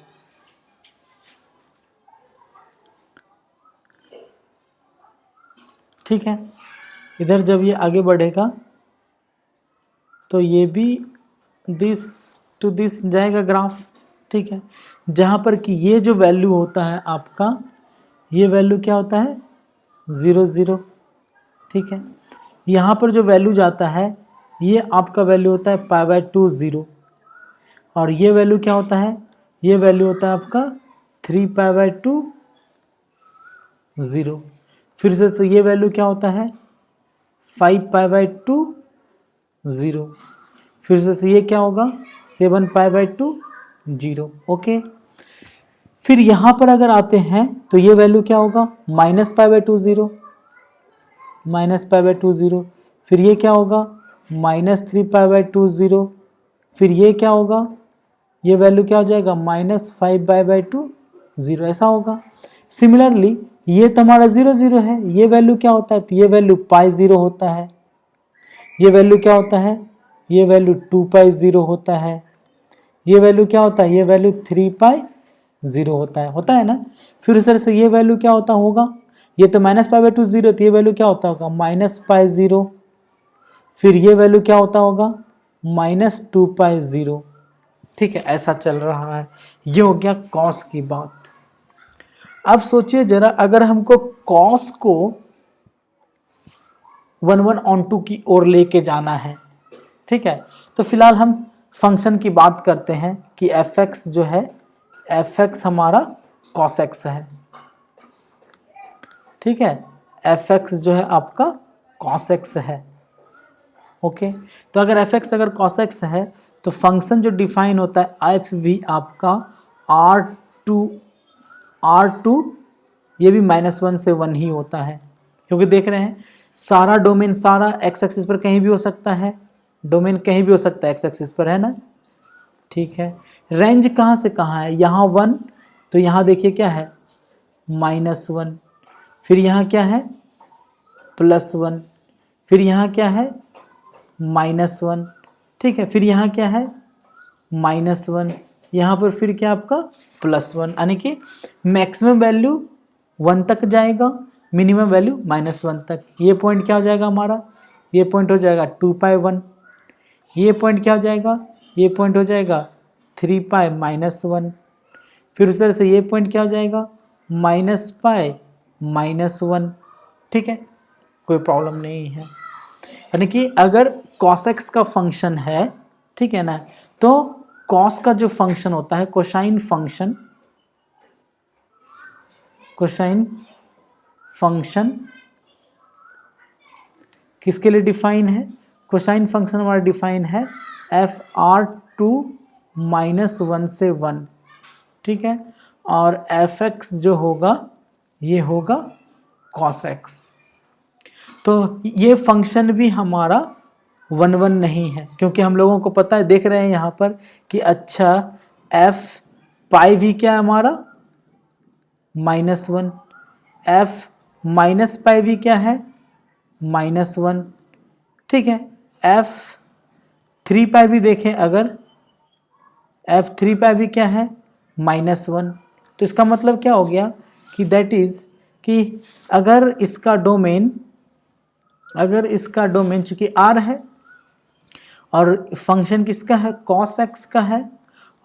ठीक है। इधर जब ये आगे बढ़ेगा तो ये भी दिस टू दिस जाएगा ग्राफ, ठीक है। जहाँ पर कि ये जो वैल्यू होता है आपका, ये वैल्यू क्या होता है, 0 0, ठीक है। यहाँ पर जो वैल्यू जाता है ये आपका वैल्यू होता है π/2 0, और ये वैल्यू क्या होता है, ये वैल्यू होता है आपका 3π/2 0। फिर से ये वैल्यू क्या होता है, 5π/2 0। फिर से ये क्या होगा, 7π/2 0, ओके। फिर यहाँ पर अगर आते हैं तो ये वैल्यू क्या होगा, -π/2 0, -π/2 0। फिर ये क्या होगा, -3π/2 0। फिर ये क्या होगा, ये वैल्यू क्या हो जाएगा, -5π/2 0, ऐसा होगा। सिमिलरली ये तो हमारा 0 0 है, ये वैल्यू क्या होता है, तो ये वैल्यू π0 होता है। ये वैल्यू क्या होता है, ये वैल्यू 2π0 होता है। ये वैल्यू क्या होता है, ये वैल्यू 3π0 होता है ना। फिर इस तरह से ये वैल्यू क्या होगा, ये तो -π/2 0, तो ये वैल्यू क्या होता होगा, -π0। फिर ये वैल्यू क्या होगा, -2π0, ठीक है। ऐसा चल रहा है, ये हो गया कॉस की बात। अब सोचिए जरा, अगर हमको कॉस को 1/2 की ओर लेके जाना है, ठीक है, तो फिलहाल हम फंक्शन की बात करते हैं कि एफ एक्स जो है, एफ एक्स हमारा कॉस एक्स है, ठीक है। एफ एक्स जो है आपका कॉस एक्स है, ओके। तो अगर एफ एक्स अगर कॉस एक्स है तो फंक्शन जो डिफाइन होता है एफ भी आपका R2 ये भी -1 से 1 ही होता है, क्योंकि देख रहे हैं सारा डोमेन, सारा एक्स एक्सिस पर कहीं भी हो सकता है, डोमेन कहीं भी हो सकता है एक्स एक्सिस पर, है ना, ठीक है। रेंज कहाँ से कहाँ है, यहाँ 1, तो यहाँ देखिए क्या है, -1। फिर यहाँ क्या है, +1। फिर यहाँ क्या है, -1, ठीक है। फिर यहाँ क्या है, -1। यहाँ पर फिर क्या आपका +1, यानी कि मैक्सिमम वैल्यू 1 तक जाएगा, मिनिमम वैल्यू -1 तक। ये पॉइंट क्या हो जाएगा हमारा, ये पॉइंट हो जाएगा 2π1, ये पॉइंट क्या हो जाएगा, ये पॉइंट हो जाएगा 3π -1, फिर उस तरह से ये पॉइंट क्या हो जाएगा -π -1। ठीक है, कोई प्रॉब्लम नहीं है। यानी कि अगर cos x का फंक्शन है, ठीक है ना, तो cos का जो फंक्शन होता है कोसाइन फंक्शन किसके लिए डिफाइन है, कोसाइन फंक्शन हमारा डिफाइन है fr2 -1 से 1, ठीक है, और fx जो होगा ये होगा cos x। तो ये फंक्शन भी हमारा 1 नहीं है, क्योंकि हम लोगों को पता है, देख रहे हैं यहाँ पर कि अच्छा f पाई भी क्या है हमारा -1, f माइनस पाई भी क्या है -1, ठीक है। f 3π भी देखें, अगर f 3π भी क्या है -1, तो इसका मतलब क्या हो गया कि दैट इज कि अगर इसका डोमेन चूंकि r है और फंक्शन किसका है cos x का है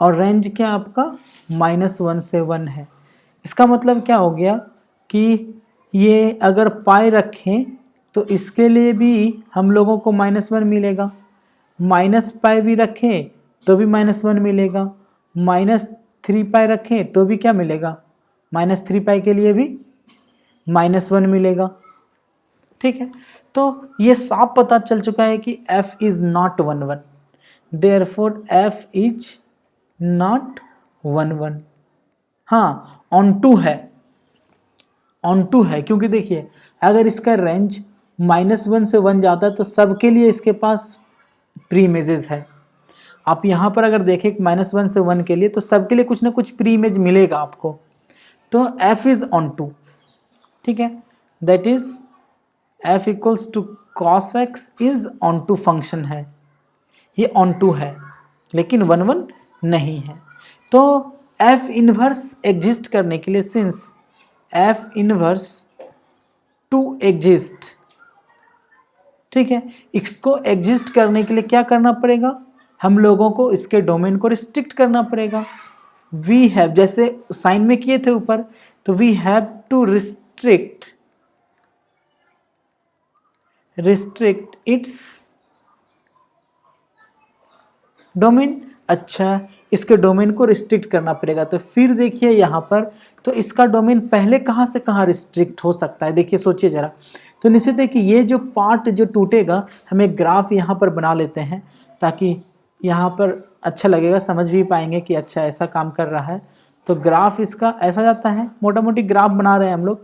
और रेंज क्या आपका -1 से 1 है, इसका मतलब क्या हो गया कि ये अगर पाई रखें तो इसके लिए भी हम लोगों को -1 मिलेगा, -π भी रखें तो भी -1 मिलेगा, -3π रखें तो भी क्या मिलेगा, -3π के लिए भी -1 मिलेगा। ठीक है, तो ये साफ पता चल चुका है कि f is not 1 therefore f is not 1। हाँ, ऑन टू है, क्योंकि देखिए अगर इसका रेंज -1 से 1 जाता है तो सबके लिए इसके पास प्री इमेजेस है। आप यहाँ पर अगर देखें -1 से 1 के लिए तो सबके लिए कुछ ना कुछ प्री इमेज मिलेगा आपको, तो f इज ऑन टू, ठीक है, that is f equals to cos x is onto function है, ये ऑन टू है लेकिन 1 नहीं है। तो f इनवर्स एग्जिस्ट करने के लिए, since f inverse two exist, ठीक है, इसको एग्जिस्ट करने के लिए क्या करना पड़ेगा, हम लोगों को इसके डोमेन को रिस्ट्रिक्ट करना पड़ेगा। वी हैव, जैसे साइन में किए थे ऊपर, तो we have to restrict its domain. अच्छा, इसके डोमेन को रिस्ट्रिक्ट करना पड़ेगा। तो फिर देखिए यहाँ पर, तो इसका डोमेन पहले कहाँ से कहाँ रिस्ट्रिक्ट हो सकता है, देखिए सोचिए जरा। तो निश्चित है कि ये जो पार्ट जो टूटेगा, हम एक ग्राफ यहाँ पर बना लेते हैं ताकि यहाँ पर अच्छा लगेगा, समझ भी पाएंगे कि अच्छा ऐसा काम कर रहा है। तो ग्राफ इसका ऐसा जाता है, मोटा मोटी ग्राफ बना रहे हैं हम लोग,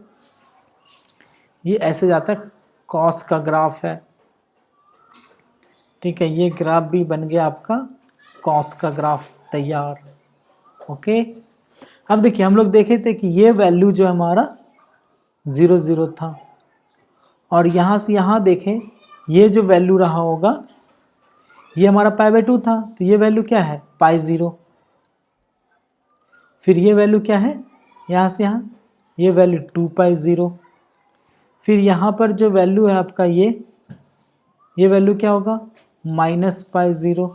ये ऐसे जाता है, कॉस का ग्राफ है, ठीक है, ये ग्राफ भी बन गया आपका कॉस का ग्राफ तैयार। ओके, अब देखिए हम लोग देखे थे कि ये वैल्यू जो हमारा 0 0 था, और यहाँ से यहाँ देखें ये जो वैल्यू रहा होगा ये हमारा π/2 था, तो ये वैल्यू क्या है π0। फिर ये वैल्यू क्या है, यहाँ से यहाँ ये वैल्यू 2π0। फिर यहाँ पर जो वैल्यू है आपका ये वैल्यू क्या होगा -π0।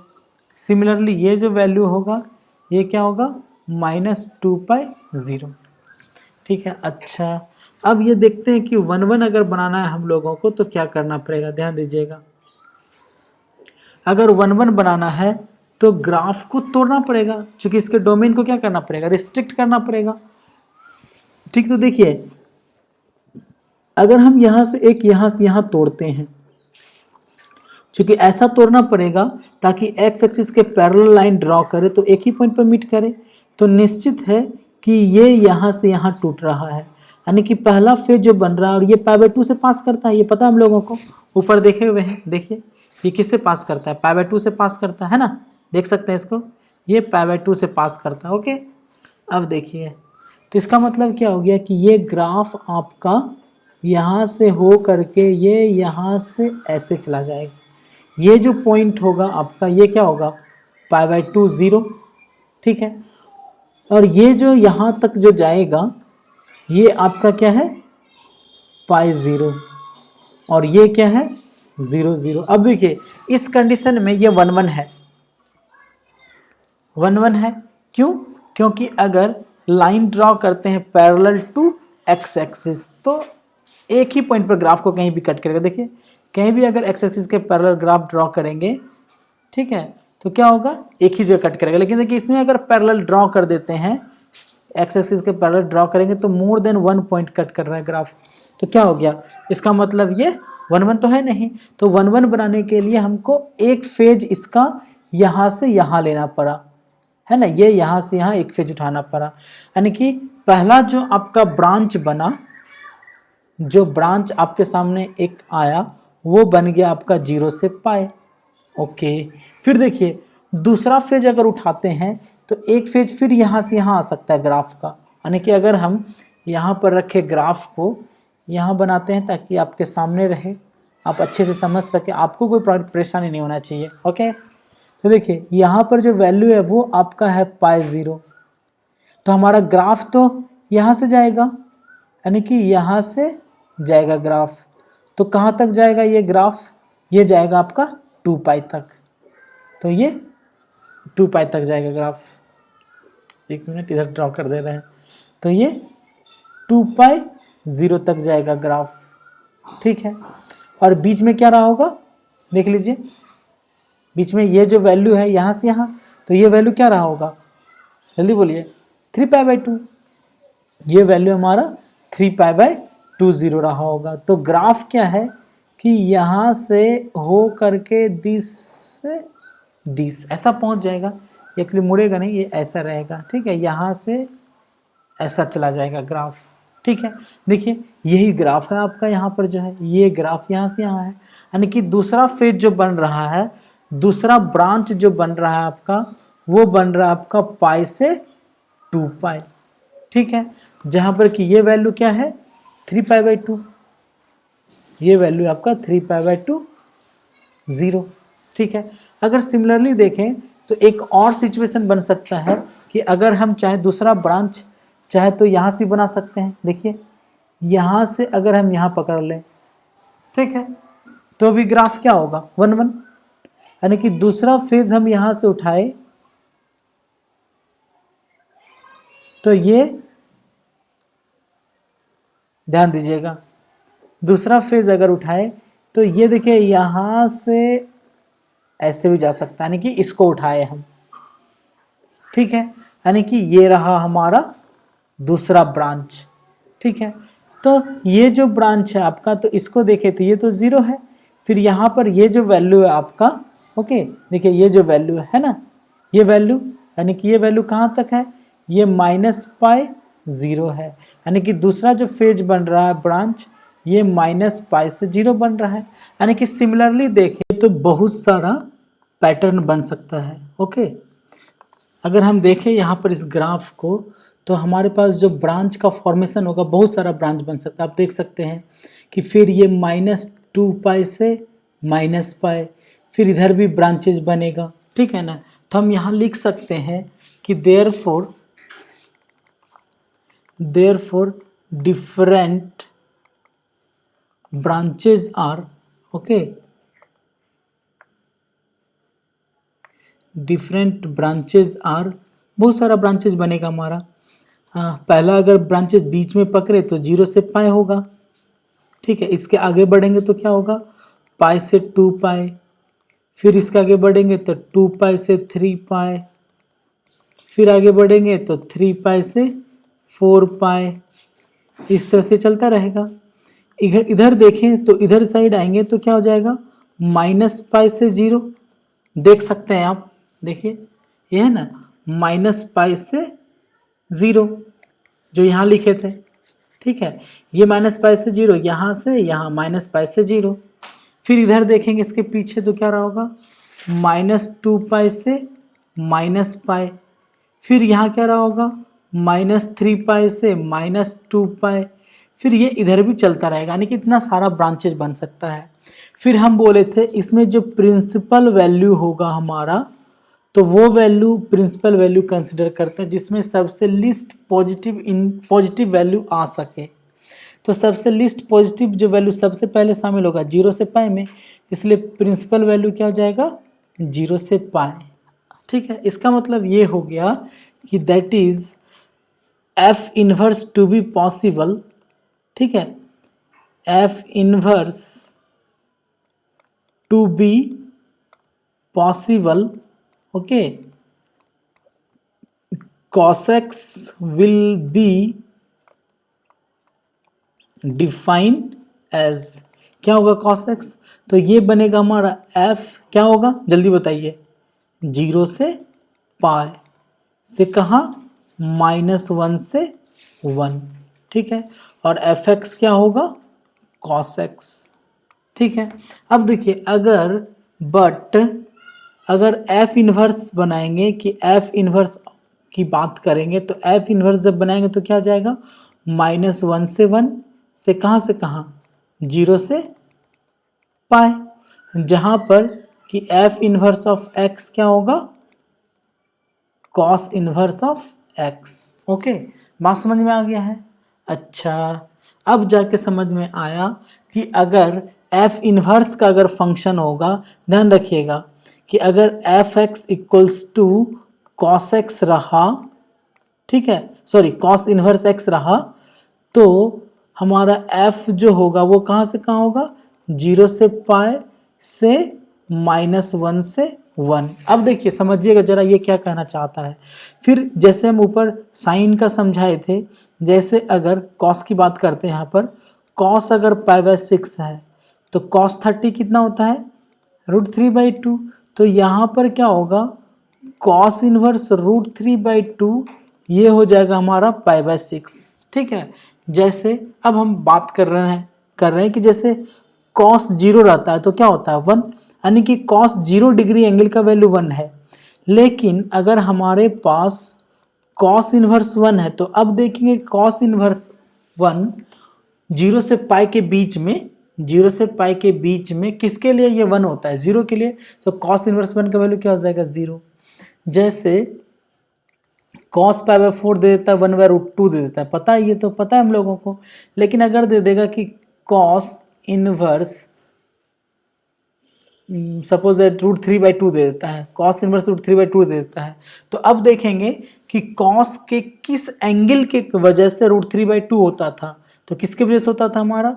सिमिलरली ये जो वैल्यू होगा ये क्या होगा -2π0। ठीक है, अच्छा अब ये देखते हैं कि 1 अगर बनाना है हम लोगों को तो क्या करना पड़ेगा, ध्यान दीजिएगा। अगर 1 बनाना है तो ग्राफ को तोड़ना पड़ेगा, क्योंकि इसके डोमेन को क्या करना पड़ेगा, रिस्ट्रिक्ट करना पड़ेगा। ठीक, तो देखिए अगर हम यहाँ से एक यहाँ से यहाँ तोड़ते हैं, क्योंकि ऐसा तोड़ना पड़ेगा ताकि एक्स एक्सिस के पैरेलल लाइन ड्रॉ करे तो एक ही पॉइंट पर मीट करे, तो निश्चित है कि ये यहाँ से यहाँ टूट रहा है, यानी कि पहला फेज जो बन रहा है और ये π/2 से पास करता है, ये पता हम लोगों को, ऊपर देखे हुए हैं, देखिए ये किससे पास करता है, π/2 से पास करता है ना, देख सकते हैं इसको, ये π/2 से पास करता है। ओके, अब देखिए तो इसका मतलब क्या हो गया कि ये ग्राफ आपका यहाँ से हो करके ये यहाँ से ऐसे चला जाएगा, ये जो पॉइंट होगा आपका ये क्या होगा π/2 0, ठीक है। और ये जो यहाँ तक जो जाएगा ये आपका क्या है पाई 0 और ये क्या है 0 0। अब देखिए इस कंडीशन में ये 1 1 है, 1 1 है। क्यों? क्योंकि अगर लाइन ड्रॉ करते हैं पैरेलल टू एक्स एक्सिस तो एक ही पॉइंट पर ग्राफ को कहीं भी कट करेगा। देखिए कहीं भी अगर एक्स एक्सिस के पैरेलल ग्राफ ड्रॉ करेंगे, ठीक है, तो क्या होगा एक ही जगह कट करेगा। लेकिन देखिए इसमें अगर पैरेलल ड्रॉ कर देते हैं, एक्स एक्सिस के पैरेलल ड्रॉ करेंगे तो मोर देन 1 पॉइंट कट कर रहा है ग्राफ, तो क्या हो गया, इसका मतलब ये 1 1 तो है नहीं। तो 1 1 बनाने के लिए हमको एक फेज इसका यहाँ से यहाँ लेना पड़ा, है ना, ये यहाँ से यहाँ एक फेज उठाना पड़ा। यानी कि पहला जो आपका ब्रांच बना, जो ब्रांच आपके सामने एक आया वो बन गया आपका 0 से पाई। ओके, फिर देखिए दूसरा फेज अगर उठाते हैं तो एक फेज फिर यहाँ से यहाँ आ सकता है ग्राफ का। यानी कि अगर हम यहाँ पर रखे ग्राफ को यहाँ बनाते हैं ताकि आपके सामने रहे, आप अच्छे से समझ सके, आपको कोई परेशानी नहीं होना चाहिए। ओके, तो देखिए यहाँ पर जो वैल्यू है वो आपका है पाई 0, तो हमारा ग्राफ तो यहाँ से जाएगा, यानी कि यहाँ से जाएगा ग्राफ। तो कहाँ तक जाएगा ये ग्राफ, ये जाएगा आपका 2 पाई तक, तो ये 2 पाई तक जाएगा ग्राफ। एक मिनट इधर ड्रॉ कर दे रहे हैं, तो ये 2 पाई 0 तक जाएगा ग्राफ, ठीक है। और बीच में क्या रहा होगा, देख लीजिए बीच में ये जो वैल्यू है यहाँ से यहाँ, तो ये वैल्यू क्या रहा होगा, जल्दी बोलिए, 3 पाई बाई 2, ये वैल्यू हमारा 3 पाई बाई 2 0 रहा होगा। तो ग्राफ क्या है कि यहाँ से हो करके दिस ऐसा पहुँच जाएगा, एक्चुअली मुड़ेगा नहीं, ये ऐसा रहेगा, ठीक है, यहाँ से ऐसा चला जाएगा ग्राफ, ठीक है। देखिए यही ग्राफ है आपका, यहाँ पर जो है ये ग्राफ यहाँ से यहाँ है, यानी कि दूसरा फेज जो बन रहा है, दूसरा ब्रांच जो बन रहा है आपका, वो बन रहा है आपका पाई से 2 पाई, ठीक है। जहाँ पर कि ये वैल्यू क्या है 3 पाई बाई 2, ये वैल्यू आपका 3 पाई बाई 2 0, ठीक है। अगर सिमिलरली देखें तो एक और सिचुएशन बन सकता है कि अगर हम चाहे दूसरा ब्रांच चाहे तो यहाँ से बना सकते हैं। देखिए यहाँ से अगर हम यहाँ पकड़ लें, ठीक है, तो अभी ग्राफ क्या होगा 1 1, यानी कि दूसरा फेज हम यहाँ से उठाए तो ये ध्यान दीजिएगा, दूसरा फेज अगर उठाए तो ये देखिए यहाँ से ऐसे भी जा सकता है, यानी कि इसको उठाए हम, ठीक है, यानी कि ये रहा हमारा दूसरा ब्रांच, ठीक है। तो ये जो ब्रांच है आपका, तो इसको देखें तो ये तो 0 है, फिर यहाँ पर ये जो वैल्यू है आपका, ओके, देखिए ये जो वैल्यू है ना, ये वैल्यू, यानी कि ये वैल्यू कहाँ तक है, ये माइनस पाई 0 है, यानी कि दूसरा जो फेज बन रहा है ब्रांच, ये माइनस पाई से 0 बन रहा है। यानी कि सिमिलरली देखें तो बहुत सारा पैटर्न बन सकता है। ओके, अगर हम देखें यहाँ पर इस ग्राफ को, तो हमारे पास जो ब्रांच का फॉर्मेशन होगा, बहुत सारा ब्रांच बन सकता है। आप देख सकते हैं कि फिर ये -2 पाई से माइनस पाई, फिर इधर भी ब्रांचेज बनेगा, ठीक है ना। तो हम यहाँ लिख सकते हैं कि therefore different branches are, okay, different branches are, बहुत सारा ब्रांचेज बनेगा हमारा। पहला अगर ब्रांचेज बीच में पकड़े तो 0 से पाई होगा, ठीक है। इसके आगे बढ़ेंगे तो क्या होगा, पाई से 2 पाई, फिर इसके आगे बढ़ेंगे तो 2 पाई से 3 पाई, फिर आगे बढ़ेंगे तो 3 पाई से 4 पाई, इस तरह से चलता रहेगा। इधर देखें तो इधर साइड आएंगे तो क्या हो जाएगा, माइनस पाई से 0, देख सकते हैं आप, देखिए ये है ना, माइनस पाई से 0 जो यहाँ लिखे थे, ठीक है, ये माइनस पाई से 0, यहाँ से यहाँ माइनस पाई से 0। फिर इधर देखेंगे इसके पीछे तो क्या रहा होगा, -2 पाई से माइनस पाई, फिर यहाँ क्या रहा होगा, -3 पाई से -2 पाई, फिर ये इधर भी चलता रहेगा, यानी कि इतना सारा ब्रांचेज बन सकता है। फिर हम बोले थे इसमें जो प्रिंसिपल वैल्यू होगा हमारा, तो वो वैल्यू प्रिंसिपल वैल्यू कंसिडर करते हैं जिसमें सबसे लिस्ट पॉजिटिव वैल्यू आ सके। तो सबसे लिस्ट पॉजिटिव जो वैल्यू सबसे पहले शामिल होगा 0 से पाई में, इसलिए प्रिंसिपल वैल्यू क्या हो जाएगा 0 से पाई। ठीक है, इसका मतलब ये हो गया कि that is F inverse two be possible. ठीक है, F inverse two be possible, okay, cos x will be defined as, क्या होगा cos x, तो ये बनेगा हमारा f, क्या होगा जल्दी बताइए, 0 से पाई से कहाँ -1 से 1। ठीक है, और एफ एक्स क्या होगा cos x। ठीक है, अब देखिए अगर एफ इनवर्स बनाएंगे कि एफ इनवर्स की बात करेंगे तो एफ इनवर्स जब बनाएंगे तो क्या हो जाएगा -1 से 1 से कहाँ 0 से पाई, जहाँ पर कि एफ इनवर्स ऑफ एक्स क्या होगा cos inverse of x. Okay, बात समझ में आ गया है। अच्छा, अब जाके समझ में आया कि अगर एफ इनवर्स का अगर फंक्शन होगा, ध्यान रखिएगा कि अगर f x equals to cos x रहा, ठीक है, सॉरी कॉस इनवर्स एक्स रहा, तो हमारा एफ जो होगा वो कहाँ से कहाँ होगा 0 से पाई से -1 से 1। अब देखिए समझिएगा जरा ये क्या कहना चाहता है। फिर जैसे हम ऊपर साइन का समझाए थे, जैसे अगर कॉस की बात करते हैं, यहाँ पर कॉस अगर π/6 है तो कॉस 30 कितना होता है √3/2। तो यहाँ पर क्या होगा कॉस इनवर्स √3/2, ये हो जाएगा हमारा π/6। ठीक है, जैसे अब हम बात कर रहे हैं कि जैसे कॉस 0 रहता है तो क्या होता है 1, यानी कि कॉस 0 डिग्री एंगल का वैल्यू 1 है। लेकिन अगर हमारे पास कॉस इनवर्स 1 है तो अब देखेंगे कॉस इनवर्स 1 0 से पाई के बीच में, 0 से पाई के बीच में किसके लिए ये 1 होता है 0 के लिए, तो कॉस इनवर्स 1 का वैल्यू क्या हो जाएगा 0। जैसे कॉस π/4 दे देता है 1/√2 दे देता है, पता है, ये तो पता है हम लोगों को। लेकिन अगर दे देगा कि कॉस इनवर्स सपोज दैट √3/2 दे देता है, कॉस इनवर्स √3/2 दे देता है, तो अब देखेंगे कि कॉस के किस एंगल के वजह से √3/2 होता था, तो किसके वजह से होता था हमारा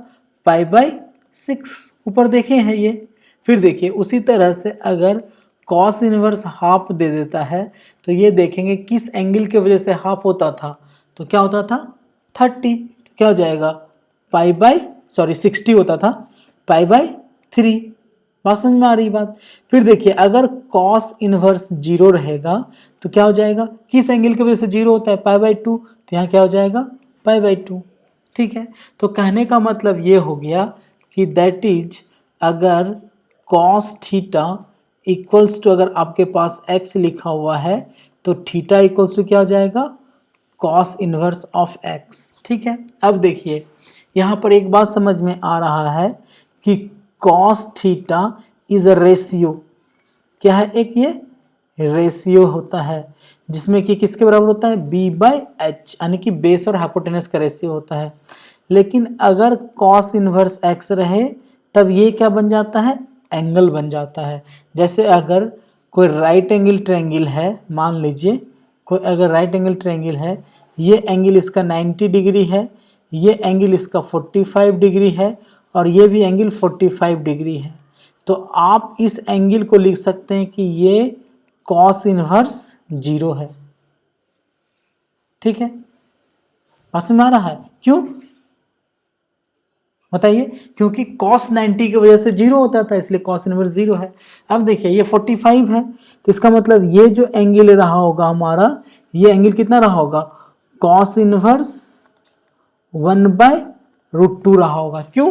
π/6, ऊपर देखे हैं ये। फिर देखिए उसी तरह से अगर कॉस इनवर्स हाफ दे देता है तो ये देखेंगे किस एंगल के वजह से हाफ होता था, तो क्या होता था 30, क्या हो जाएगा 60 होता था π/3। बात समझ में आ रही बात। फिर देखिए अगर कॉस इनवर्स 0 रहेगा तो क्या हो जाएगा, किस एंगल की वजह से 0 होता है π/2, तो यहाँ क्या हो जाएगा π/2। ठीक है, तो कहने का मतलब ये हो गया कि दैट इज अगर कॉस थीटा इक्वल्स टू, अगर आपके पास x लिखा हुआ है तो थीटा इक्वल्स टू क्या हो जाएगा कॉस इनवर्स ऑफ x। ठीक है, अब देखिए यहाँ पर एक बात समझ में आ रहा है कि cos theta is a ratio, क्या है, एक ये रेशियो होता है जिसमें कि किसके बराबर होता है b/h, यानी कि बेस और हाइपोटेनस का रेशियो होता है। लेकिन अगर कॉस इनवर्स x रहे तब ये क्या बन जाता है एंगल बन जाता है। जैसे अगर कोई राइट एंगल ट्रायंगल है, मान लीजिए कोई अगर राइट एंगल ट्रायंगल है, ये एंगल इसका 90 डिग्री है, ये एंगल इसका 45 डिग्री है और ये भी एंगल 45 डिग्री है, तो आप इस एंगल को लिख सकते हैं कि ये कॉस इनवर्स 0 है। ठीक है, समझ में आ रहा है, क्यों बताइए, क्योंकि cos 90 की वजह से 0 होता था इसलिए cos इनवर्स 0 है। अब देखिए ये 45 है तो इसका मतलब ये जो एंगल रहा होगा हमारा, ये एंगल कितना रहा होगा cos इनवर्स 1/√2 रहा होगा। क्यों,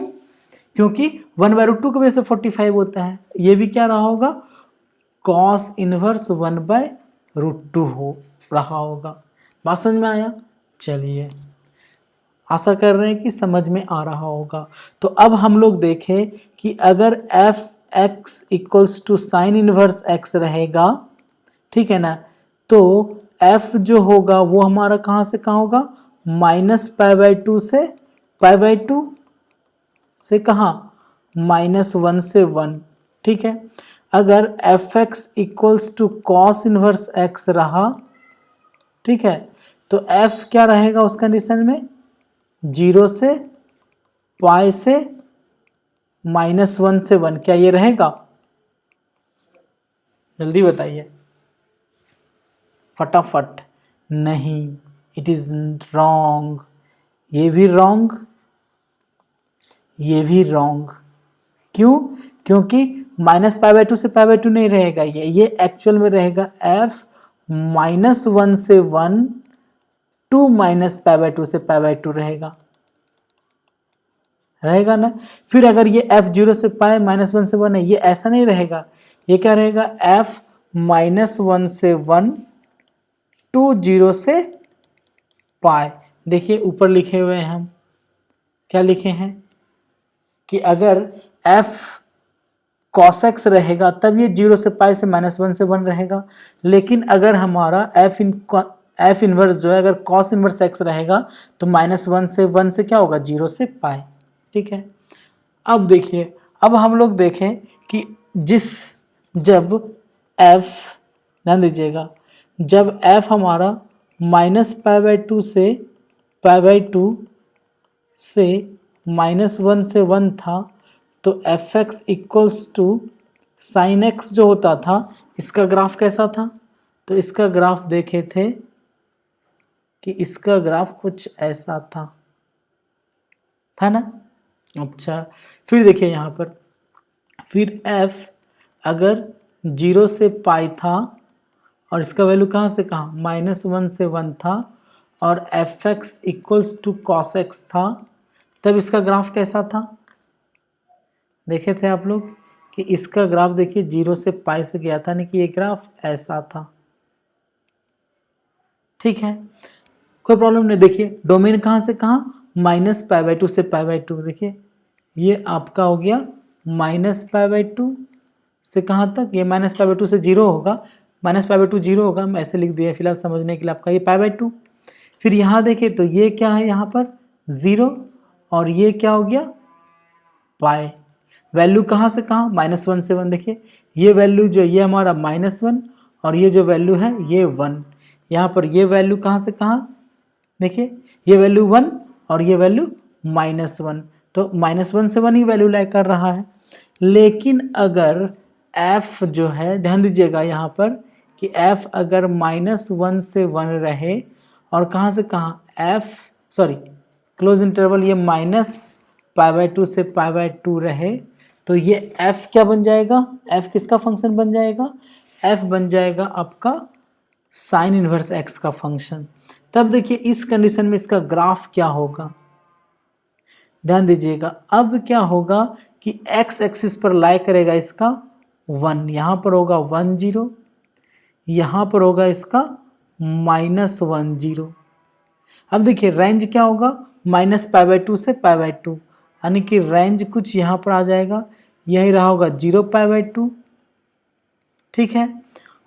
क्योंकि 1/√2 की वजह से 45 होता है, ये भी क्या रहा होगा cos इनवर्स 1/√2 हो रहा होगा। बात समझ में आया, चलिए आशा कर रहे हैं कि समझ में आ रहा होगा। तो अब हम लोग देखें कि अगर f x equals to sine inverse x रहेगा, ठीक है ना। तो f जो होगा वो हमारा कहाँ से कहाँ होगा, -π/2 से π/2 से कहाँ, -1 से 1। ठीक है, अगर fx equals to cos inverse x रहा, ठीक है, तो f क्या रहेगा उस कंडीशन में, 0 से पाई से -1 से 1, क्या ये रहेगा, जल्दी बताइए फटाफट। नहीं, इट इज रॉन्ग, ये भी रॉन्ग, ये भी रॉन्ग। क्यों, क्योंकि -π/2 से π/2 नहीं रहेगा, ये एक्चुअल में रहेगा f -1 से 1 टू -π/2 से π/2 रहेगा, रहेगा ना। फिर अगर ये f 0 से पाई -1 से 1 है, ये ऐसा नहीं रहेगा, ये क्या रहेगा, f -1 से 1 टू 0 से पाई। देखिए ऊपर लिखे हुए हैं हम, क्या लिखे हैं कि अगर f cos x रहेगा तब ये 0 से पाई से -1 से 1 रहेगा, लेकिन अगर हमारा f इनवर्स जो है अगर cos इनवर्स x रहेगा तो -1 से 1 से क्या होगा, 0 से पाई। ठीक है, अब देखिए, अब हम लोग देखें कि जब f, ध्यान दीजिएगा, जब f हमारा -π/2 से π/2 से -1 से 1 था, तो fx equals to sine x जो होता था, इसका ग्राफ कैसा था, तो इसका ग्राफ देखे थे कि इसका ग्राफ कुछ ऐसा था ना। अच्छा, फिर देखिए यहाँ पर, फिर f अगर 0 से पाई था और इसका वैल्यू कहाँ से कहाँ, -1 से 1 था, और fx equals to cos x था, तब इसका ग्राफ कैसा था, देखे थे आप लोग कि इसका ग्राफ देखिए 0 से पाई से गया था, नहीं कि ये ग्राफ ऐसा था। ठीक है, कोई प्रॉब्लम नहीं। देखिए डोमेन कहाँ से कहाँ, -π/2 से π/2, देखिए ये आपका हो गया -π/2 से कहाँ तक, ये -π/2 से 0 होगा, -π/2 0 होगा, मैं ऐसे लिख दिया फिलहाल समझने के लिए आपका, ये π/2। फिर यहाँ देखिए तो ये क्या है, यहाँ पर 0 और ये क्या हो गया, पाई। वैल्यू कहाँ से कहाँ, -1 से 1, देखिए ये वैल्यू जो ये हमारा -1 और ये जो वैल्यू है ये 1, यहाँ पर ये वैल्यू कहाँ से कहाँ, देखिए ये वैल्यू 1 और ये वैल्यू -1, तो -1 से 1 ही वैल्यू लाई कर रहा है। लेकिन अगर f जो है, ध्यान दीजिएगा यहाँ पर कि f अगर -1 से 1 रहे और कहाँ से कहाँ, क्लोज इंटरवल ये -π/2 से π/2 रहे, तो ये f क्या बन जाएगा, f किसका फंक्शन बन जाएगा, f बन जाएगा आपका साइन इनवर्स x का फंक्शन। तब देखिए इस कंडीशन में इसका ग्राफ क्या होगा, ध्यान दीजिएगा, अब क्या होगा कि x एक्सिस पर लाई करेगा इसका 1, यहाँ पर होगा 1 0, यहाँ पर होगा इसका -1 0। अब देखिए रेंज क्या होगा, -π/2 से π/2, यानी कि रेंज कुछ यहाँ पर आ जाएगा, यही रहा होगा 0π/2। ठीक है,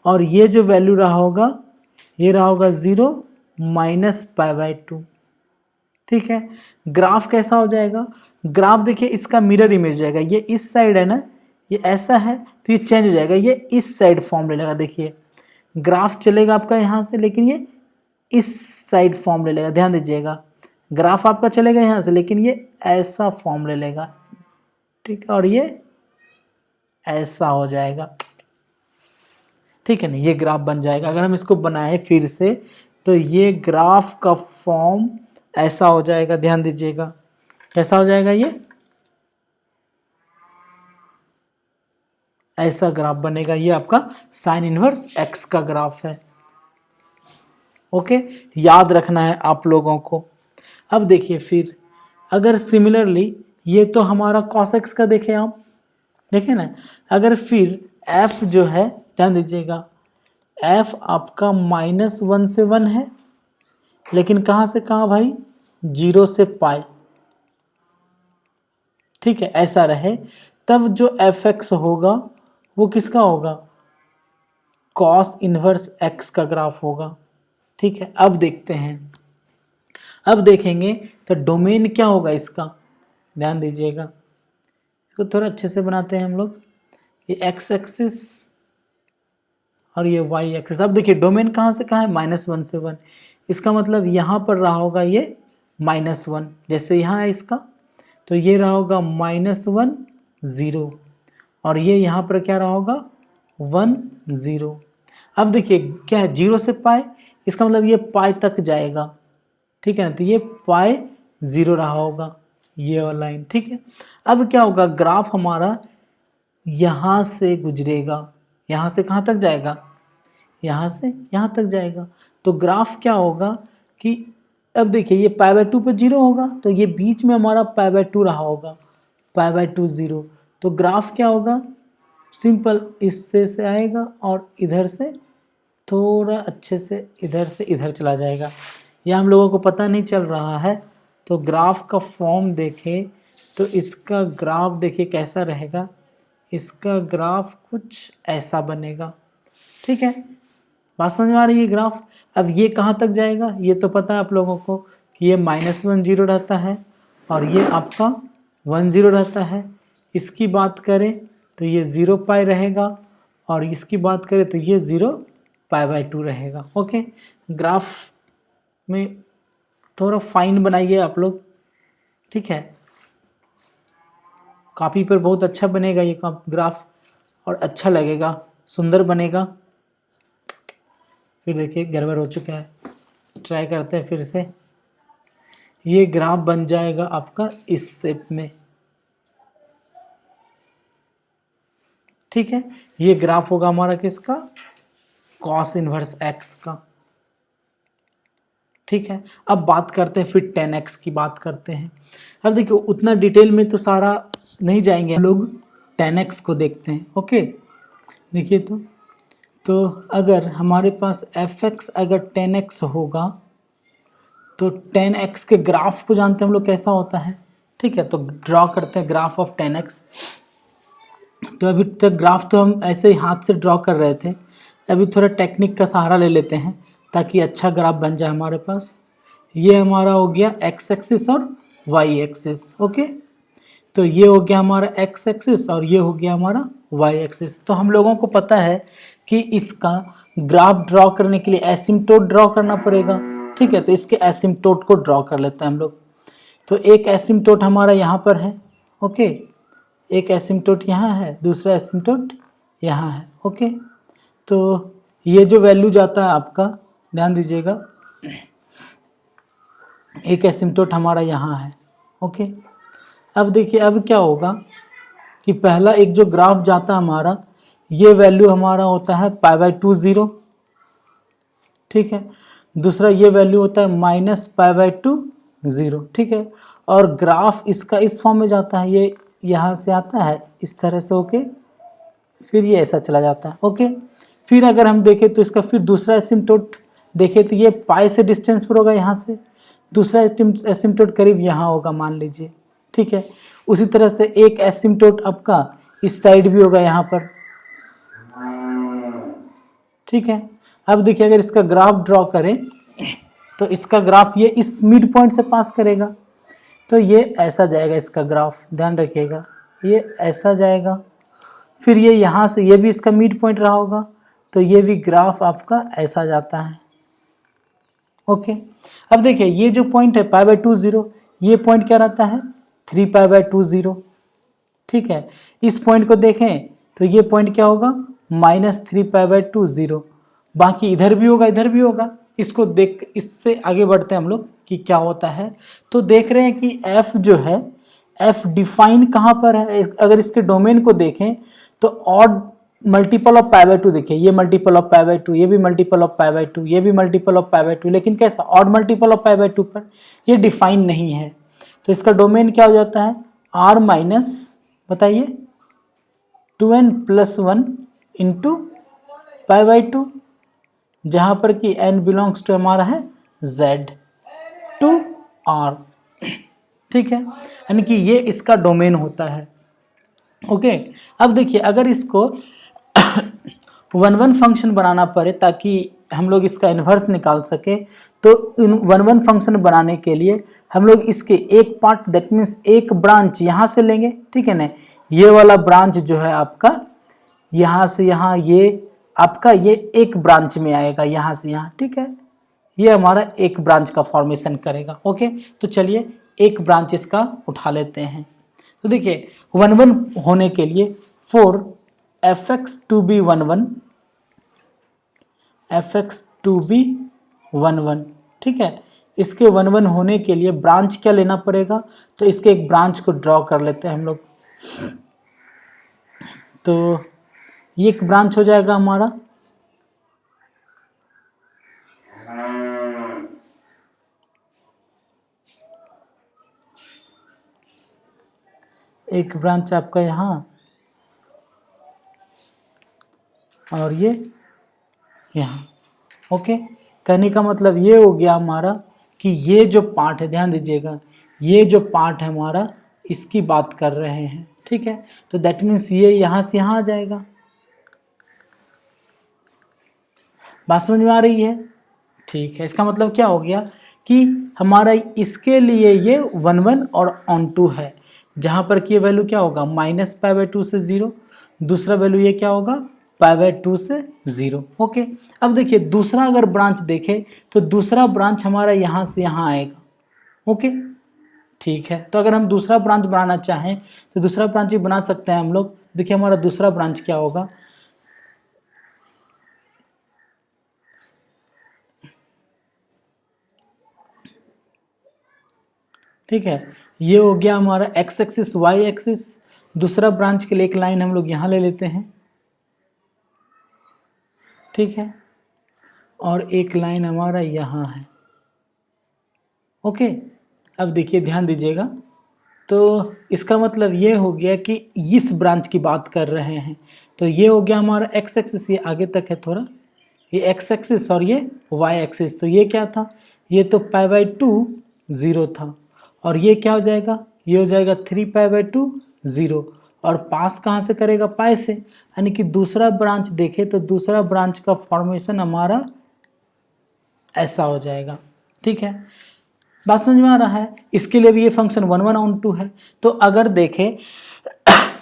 और ये जो वैल्यू रहा होगा ये रहा होगा 0 -π/2। ठीक है, ग्राफ कैसा हो जाएगा, ग्राफ देखिए इसका मिरर इमेज जाएगा, ये इस साइड है ना, ये ऐसा है तो ये चेंज हो जाएगा, ये इस साइड फॉर्म ले लेगा। देखिए ग्राफ चलेगा आपका यहाँ से, लेकिन ये इस साइड फॉर्म ले लेगा, ध्यान दीजिएगा, ग्राफ आपका चलेगा यहाँ से लेकिन ये ऐसा फॉर्म ले लेगा। ठीक है, और ये ऐसा हो जाएगा। ठीक है ना, ये ग्राफ बन जाएगा। अगर हम इसको बनाएं फिर से तो ये ग्राफ का फॉर्म ऐसा हो जाएगा, ध्यान दीजिएगा, कैसा हो जाएगा, ये ऐसा ग्राफ बनेगा, ये आपका साइन इनवर्स x का ग्राफ है। ओके, याद रखना है आप लोगों को। अब देखिए फिर अगर सिमिलरली ये तो हमारा cos x का देखें आप, देखें ना, अगर फिर f जो है, ध्यान दीजिएगा, f आपका -1 से 1 है, लेकिन कहाँ से कहाँ भाई, 0 से पाई। ठीक है, ऐसा रहे, तब जो fx होगा वो किसका होगा, कॉस इनवर्स एक्स का ग्राफ होगा। ठीक है, अब देखते हैं, अब देखेंगे तो डोमेन क्या होगा इसका, ध्यान दीजिएगा, तो थोड़ा अच्छे से बनाते हैं हम लोग। ये एक्स एक्सिस और ये वाई एक्सिस। अब देखिए डोमेन कहाँ से कहाँ है, -1 से 1, इसका मतलब यहाँ पर रहा होगा ये -1, जैसे यहाँ है इसका, तो ये रहा होगा -1 0, और ये यहाँ पर क्या रहा होगा 1 0। अब देखिए क्या है, 0 से पाई, इसका मतलब ये पाई तक जाएगा, ठीक है ना, तो ये पाई 0 रहा होगा ये वाला लाइन। ठीक है, अब क्या होगा, ग्राफ हमारा यहाँ से गुजरेगा, यहाँ से कहाँ तक जाएगा, यहाँ से यहाँ तक जाएगा, तो ग्राफ क्या होगा कि अब देखिए ये π/2 पर 0 होगा, तो ये बीच में हमारा π/2 रहा होगा, π/2 0, तो ग्राफ क्या होगा, सिंपल इससे से आएगा और इधर से थोड़ा अच्छे से इधर चला जाएगा। यह हम लोगों को पता नहीं चल रहा है, तो ग्राफ का फॉर्म देखें तो इसका ग्राफ देखिए कैसा रहेगा, इसका ग्राफ कुछ ऐसा बनेगा। ठीक है, बात समझ में आ रही है ग्राफ। अब ये कहाँ तक जाएगा, ये तो पता है आप लोगों को कि ये -1 0 रहता है और ये आपका 1 0 रहता है। इसकी बात करें तो ये 0 पाई रहेगा, और इसकी बात करें तो ये 0 π/2 रहेगा। ओके, ग्राफ में थोड़ा फाइन बनाइए आप लोग, ठीक है, कॉपी पर बहुत अच्छा बनेगा ये ग्राफ, और अच्छा लगेगा, सुंदर बनेगा। फिर देखिए गड़बड़ हो चुका है, ट्राई करते हैं फिर से। ये ग्राफ बन जाएगा आपका इस शेप में, ठीक है, ये ग्राफ होगा हमारा किसका, कॉस इनवर्स एक्स का। ठीक है, अब बात करते हैं फिर 10x की बात करते हैं। अब देखिए उतना डिटेल में तो सारा नहीं जाएंगे हम लोग, 10x को देखते हैं। ओके, देखिए तो अगर हमारे पास fx अगर 10x होगा तो 10x के ग्राफ को जानते हैं हम लोग कैसा होता है। ठीक है, तो ड्रॉ करते हैं ग्राफ ऑफ 10x। तो अभी तक ग्राफ तो हम ऐसे ही हाथ से ड्रॉ कर रहे थे, अभी थोड़ा टेक्निक का सहारा ले लेते हैं ताकि अच्छा ग्राफ बन जाए हमारे पास। ये हमारा हो गया x एक्सिस और y एक्सिस। ओके, तो ये हो गया हमारा x एक्सिस और ये हो गया हमारा y एक्सिस। तो हम लोगों को पता है कि इसका ग्राफ ड्रॉ करने के लिए एसिम्पटोट ड्रॉ करना पड़ेगा। ठीक है, तो इसके एसिम्पटोट को ड्रॉ कर लेते हैं हम लोग। तो एक एसिम्पटोट हमारा यहाँ पर है, ओके, एक एसिम्पटोट यहाँ है, दूसरा एसिम्पटोट यहाँ है। ओके, तो ये जो वैल्यू जाता है आपका, ध्यान दीजिएगा, एक एसिम्पटोट हमारा यहाँ है। ओके, अब देखिए अब क्या होगा कि पहला एक जो ग्राफ जाता है हमारा, ये वैल्यू हमारा होता है π/2 0। ठीक है, दूसरा ये वैल्यू होता है -π/2 0। ठीक है, और ग्राफ इसका इस फॉर्म में जाता है, ये यहाँ से आता है इस तरह से, ओके, फिर ये ऐसा चला जाता है। ओके, फिर अगर हम देखें तो इसका फिर दूसरा एसिम्पटोट देखें तो ये पाई से डिस्टेंस पर होगा, यहाँ से दूसरा एसिम्पटोट करीब यहाँ होगा मान लीजिए। ठीक है, उसी तरह से एक एसिम्पटोट आपका इस साइड भी होगा यहाँ पर। ठीक है, अब देखिए अगर इसका ग्राफ ड्रॉ करें तो इसका ग्राफ ये इस मिड पॉइंट से पास करेगा, तो ये ऐसा जाएगा इसका ग्राफ, ध्यान रखिएगा, ये ऐसा जाएगा। फिर ये यहाँ से, ये भी इसका मिड पॉइंट रहा होगा, तो ये भी ग्राफ आपका ऐसा जाता है। ओके, अब देखिए ये जो पॉइंट है π/2 0, ये पॉइंट क्या रहता है 3π/2 0। ठीक है, इस पॉइंट को देखें तो ये पॉइंट क्या होगा -3π/2 0। बाकी इधर भी होगा, इधर भी होगा। इसको देख, इससे आगे बढ़ते हैं हम लोग कि क्या होता है। तो देख रहे हैं कि f जो है, f डिफाइन कहाँ पर है, अगर इसके डोमेन को देखें तो ऑड मल्टीपल ऑफ π/2, देखिए ये मल्टीपल ऑफ π/2, ये भी मल्टीपल ऑफ π/2, ये भी मल्टीपल ऑफ π/2, लेकिन कैसा ऑड मल्टीपल ऑफ π/2 पर ये डिफाइन नहीं है। तो इसका डोमेन क्या हो जाता है r माइनस, बताइए, 2n + 1 इंटू π/2, जहाँ पर कि n बिलोंग्स टू हमारा है z टू r। ठीक है, यानी कि ये इसका डोमेन होता है। ओके, अब देखिए अगर इसको वन वन फंक्शन बनाना पड़े ताकि हम लोग इसका इन्वर्स निकाल सके, तो वन वन फंक्शन बनाने के लिए हम लोग इसके एक पार्ट दैट मीन्स एक ब्रांच यहाँ से लेंगे, ठीक है ना। ये वाला ब्रांच जो है आपका यहाँ से यहाँ, ये आपका ये एक ब्रांच में आएगा यहाँ से यहाँ, ठीक है। ये हमारा एक ब्रांच का फॉर्मेशन करेगा। ओके, तो चलिए एक ब्रांच इसका उठा लेते हैं। तो देखिए वन वन होने के लिए for fx to be one one, fx to be one one, ठीक है। इसके वन वन होने के लिए ब्रांच क्या लेना पड़ेगा, तो इसके एक ब्रांच को ड्रॉ कर लेते हैं हम लोग। तो ये एक ब्रांच हो जाएगा हमारा, एक ब्रांच आपका यहाँ और ये यहाँ। ओके, कहने का मतलब ये हो गया हमारा कि ये जो पार्ट है, ध्यान दीजिएगा, ये जो पार्ट है हमारा इसकी बात कर रहे हैं, ठीक है। तो दैट मीन्स ये यहाँ से यहाँ आ जाएगा। बात समझ में आ रही है? ठीक है, इसका मतलब क्या हो गया कि हमारा इसके लिए ये वन वन और ऑन टू है, जहाँ पर कि ये वैल्यू क्या होगा -π/2 से 0, दूसरा वैल्यू ये क्या होगा π/2 से 0। ओके, अब देखिए दूसरा अगर ब्रांच देखें तो दूसरा ब्रांच हमारा यहाँ से यहाँ आएगा। ओके, ठीक है, तो अगर हम दूसरा ब्रांच बनाना चाहें तो दूसरा ब्रांच भी बना सकते हैं हम लोग। देखिए हमारा दूसरा ब्रांच क्या होगा, ठीक है, ये हो गया हमारा x एक्सिस y एक्सिस। दूसरा ब्रांच के लिए एक लाइन हम लोग यहाँ ले लेते हैं, ठीक है, और एक लाइन हमारा यहाँ है। ओके, अब देखिए ध्यान दीजिएगा, तो इसका मतलब ये हो गया कि इस ब्रांच की बात कर रहे हैं। तो ये हो गया हमारा x एक्सिस, ये आगे तक है थोड़ा, ये x एक्सिस और ये y एक्सिस। तो ये क्या था, ये तो π/2 0 था, और ये क्या हो जाएगा, ये हो जाएगा 3π/2 0, और पास कहाँ से करेगा, पाई से, यानी कि दूसरा ब्रांच देखे तो दूसरा ब्रांच का फॉर्मेशन हमारा ऐसा हो जाएगा। ठीक है, बात समझ में आ रहा है? इसके लिए भी ये फंक्शन 1 1 ऑन 2 है। तो अगर देखें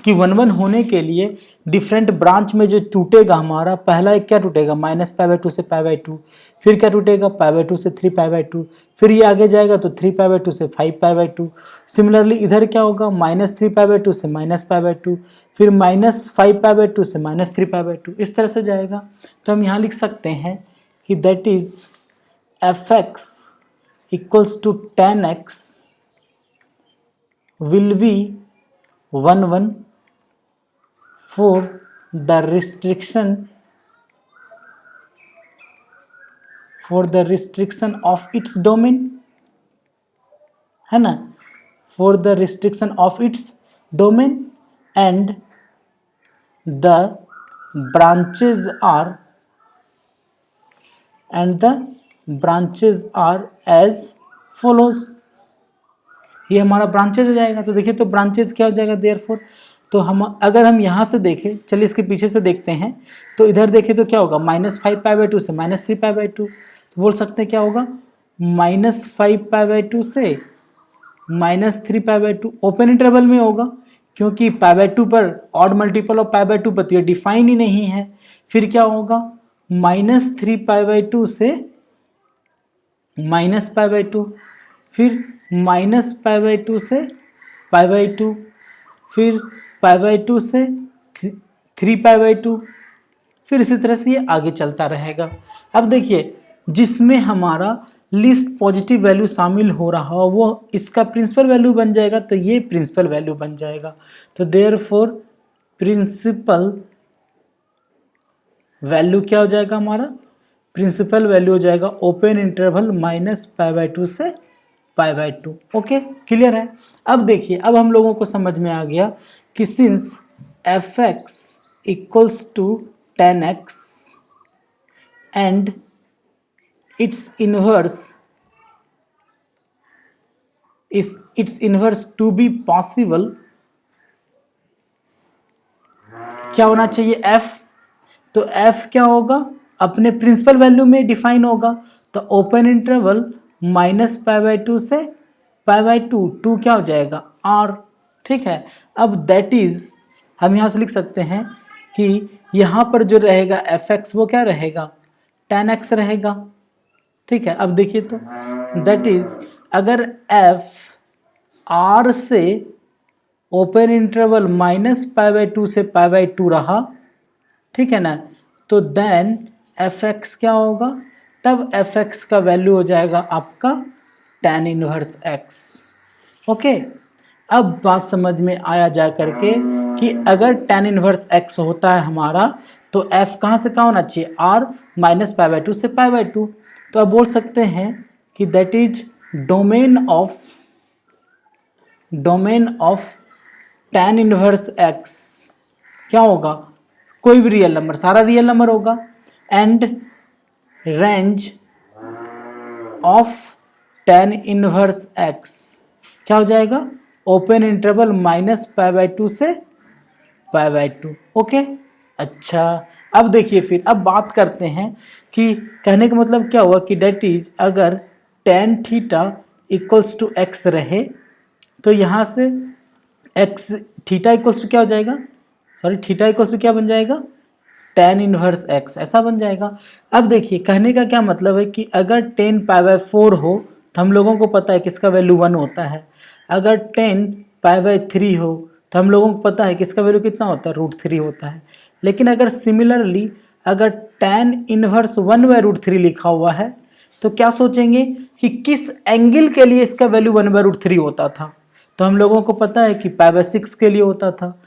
कि 1 1 होने के लिए डिफरेंट ब्रांच में जो टूटेगा हमारा, पहला एक क्या टूटेगा -π/2 से π/2, फिर क्या टूटेगा π/2 से 3π/2, फिर ये आगे जाएगा तो 3π/2 से 5π/2। सिमिलरली इधर क्या होगा -3π/2 से -π/2, फिर -5π/2 से -3π/2, इस तरह से जाएगा। तो हम यहाँ लिख सकते हैं कि that is fx equals to tan x will be 1 1 for the restriction of its domain, है ना, for the restriction of its domain, and the branches are as follows। ये हमारा ब्रांचेज हो जाएगा। तो देखिए तो ब्रांचेज क्या हो जाएगा देयरफॉर, तो हम अगर हम यहाँ से देखें, चलिए इसके पीछे से देखते हैं, तो इधर देखें तो क्या होगा -5π/2 से -3π/2, तो बोल सकते हैं क्या होगा -5π/2 से -3π/2, ओपन इंटरवल में होगा क्योंकि π/2 पर ऑड मल्टीपल ऑफ π/2 पर तो ये डिफाइन ही नहीं है। फिर क्या होगा -3π/2 से -π/2, फिर -π/2 से π/2, फिर π/2 से 3π/2, फिर इसी तरह से ये आगे चलता रहेगा। अब देखिए जिसमें हमारा लिस्ट पॉजिटिव वैल्यू शामिल हो रहा हो वो इसका प्रिंसिपल वैल्यू बन जाएगा, तो ये प्रिंसिपल वैल्यू बन जाएगा। तो देयरफॉर प्रिंसिपल वैल्यू क्या हो जाएगा हमारा, प्रिंसिपल वैल्यू हो जाएगा ओपन इंटरवल -π/2 से π/2। ओके, क्लियर है? अब देखिए अब हम लोगों को समझ में आ गया कि since fx equals to tan x and its inverse to be possible, क्या होना चाहिए f, तो f क्या होगा, अपने प्रिंसिपल वैल्यू में डिफाइन होगा, तो ओपन इंटरवल -π/2 से π/2, 2 क्या हो जाएगा r। ठीक है, अब दैट इज हम यहाँ से लिख सकते हैं कि यहाँ पर जो रहेगा fx वो क्या रहेगा, tan x रहेगा। ठीक है, अब देखिए तो दैट इज अगर f r से ओपन इंटरवल -π/2 से π/2 रहा, ठीक है ना, तो देन fx क्या होगा, तब fx का वैल्यू हो जाएगा आपका tan इनवर्स x। ओके, अब बात समझ में आया जा करके कि अगर tan इनवर्स x होता है हमारा, तो f कहाँ से कहाँ होना चाहिए, r -π/2 से π/2। तो अब बोल सकते हैं कि that is domain of tan inverse x क्या होगा, कोई भी रियल नंबर, सारा रियल नंबर होगा, and range of tan inverse x क्या हो जाएगा, ओपन इंटरवल -π/2 से π/2। ओके, अच्छा अब देखिए, फिर अब बात करते हैं कि कहने का मतलब क्या हुआ कि डेट इज अगर tan theta equals to x रहे, तो यहाँ से x थीटा इक्वल्स टू क्या हो जाएगा, सॉरी थीटा इक्वल्स टू क्या बन जाएगा, tan इनवर्स x, ऐसा बन जाएगा। अब देखिए, कहने का क्या मतलब है कि अगर 10π/4 हो तो हम लोगों को पता है कि इसका वैल्यू 1 होता है, अगर 10π/3 हो तो हम लोगों को पता है कि इसका वैल्यू कितना होता है, √3 होता है। लेकिन अगर सिमिलरली अगर tan इनवर्स 1/√3 लिखा हुआ है, तो क्या सोचेंगे कि किस एंगल के लिए इसका वैल्यू 1/√3 होता था, तो हम लोगों को पता है कि π/6 के लिए होता था।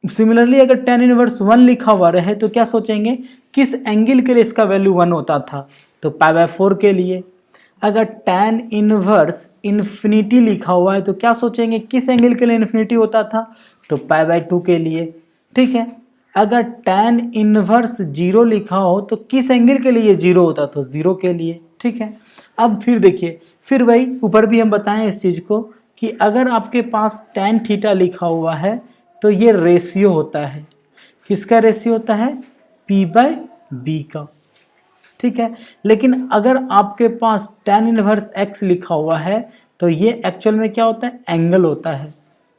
सिमिलरली अगर tan इनवर्स 1 लिखा हुआ रहे, तो क्या सोचेंगे किस एंगल के लिए इसका वैल्यू 1 होता था, तो π/4 के लिए। अगर tan इनवर्स इन्फिनिटी लिखा हुआ है, तो क्या सोचेंगे किस एंगल के लिए इन्फिनिटी होता था, तो π/2 के लिए। ठीक है, अगर tan इनवर्स 0 लिखा हो तो किस एंगल के लिए 0 होता, तो 0 के लिए। ठीक है, अब फिर देखिए, फिर वही ऊपर भी हम बताएं इस चीज़ को कि अगर आपके पास tan थीटा लिखा हुआ है, तो ये रेशियो होता है, किसका रेशियो होता है, p/b का। ठीक है, लेकिन अगर आपके पास tan इनवर्स x लिखा हुआ है, तो ये एक्चुअल में क्या होता है, एंगल होता है।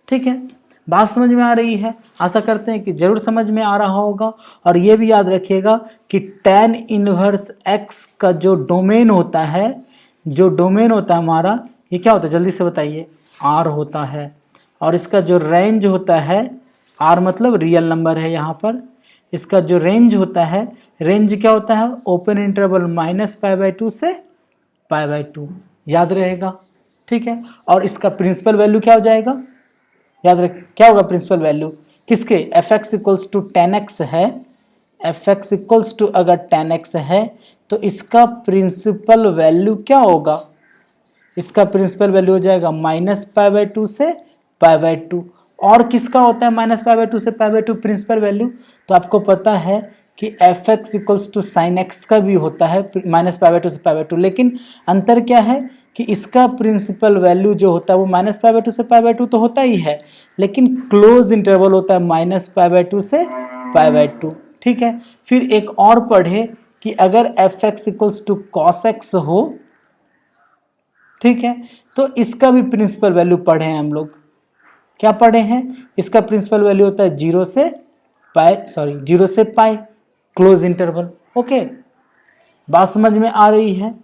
ठीक है, बात समझ में आ रही है, आशा करते हैं कि जरूर समझ में आ रहा होगा। और ये भी याद रखिएगा कि tan इनवर्स x का जो डोमेन होता है, हमारा, ये क्या होता है, जल्दी से बताइए, r होता है। और इसका जो रेंज होता है, r मतलब रियल नंबर है यहाँ पर, इसका जो रेंज होता है, रेंज क्या होता है, ओपन इंटरवल -π/2 से π/2, याद रहेगा। ठीक है, और इसका प्रिंसिपल वैल्यू क्या हो जाएगा, याद रख, क्या होगा प्रिंसिपल वैल्यू किसके, fx equals to tan x है, fx इक्वल्स टू अगर tan x है, तो इसका प्रिंसिपल वैल्यू क्या होगा, इसका प्रिंसिपल वैल्यू हो जाएगा -π/2 से π/2। और किसका होता है -π/2 से π/2 प्रिंसिपल वैल्यू, तो आपको पता है कि fx equals to sine x का भी होता है -π/2 से π/2, लेकिन अंतर क्या है कि इसका प्रिंसिपल वैल्यू जो होता है वो -π/2 से π/2 तो होता ही है, लेकिन क्लोज इंटरवल होता है -π/2 से π/2। ठीक है, फिर एक और पढ़े कि अगर fx equals to cos x हो, ठीक है, तो इसका भी प्रिंसिपल वैल्यू पढ़े हैं हम लोग, क्या पढ़े हैं, इसका प्रिंसिपल वैल्यू होता है 0 से पाई, क्लोज इंटरवल। ओके, बात समझ में आ रही है।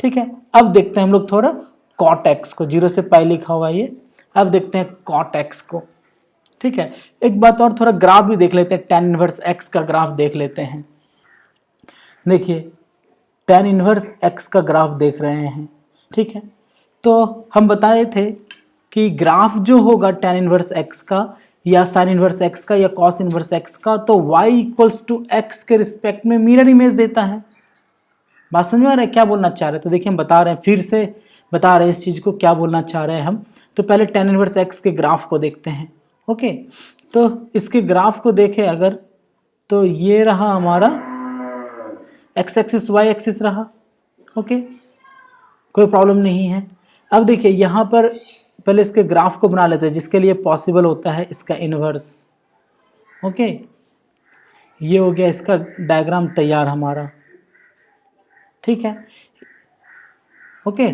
ठीक है, अब देखते हैं हम लोग थोड़ा कॉट एक्स को, 0 से पाई लिखा हुआ ये, अब देखते हैं कॉट एक्स को। ठीक है, एक बात और, थोड़ा ग्राफ भी देख लेते हैं, tan इनवर्स x का ग्राफ देख लेते हैं। देखिए, tan इनवर्स x का ग्राफ देख रहे हैं। ठीक है, तो हम बताए थे कि ग्राफ जो होगा tan इनवर्स x का या साइन इनवर्स x का या कॉस इनवर्स x का, तो y इक्वल्स टू x के रिस्पेक्ट में मिरर इमेज देता है। बात समझ में आ रहा है क्या बोलना चाह रहे हैं, तो देखिए हम बता रहे हैं, फिर से बता रहे हैं इस चीज़ को, क्या बोलना चाह रहे हैं हम। तो पहले tan इनवर्स x के ग्राफ को देखते हैं। ओके, तो इसके ग्राफ को देखें अगर, तो ये रहा हमारा x एक्सिस y एक्सिस रहा। ओके, कोई प्रॉब्लम नहीं है। अब देखिए यहाँ पर पहले इसके ग्राफ को बना लेते हैं, जिसके लिए पॉसिबल होता है इसका इन्वर्स। ओके, ये हो गया इसका डायग्राम तैयार हमारा, ठीक है। ओके,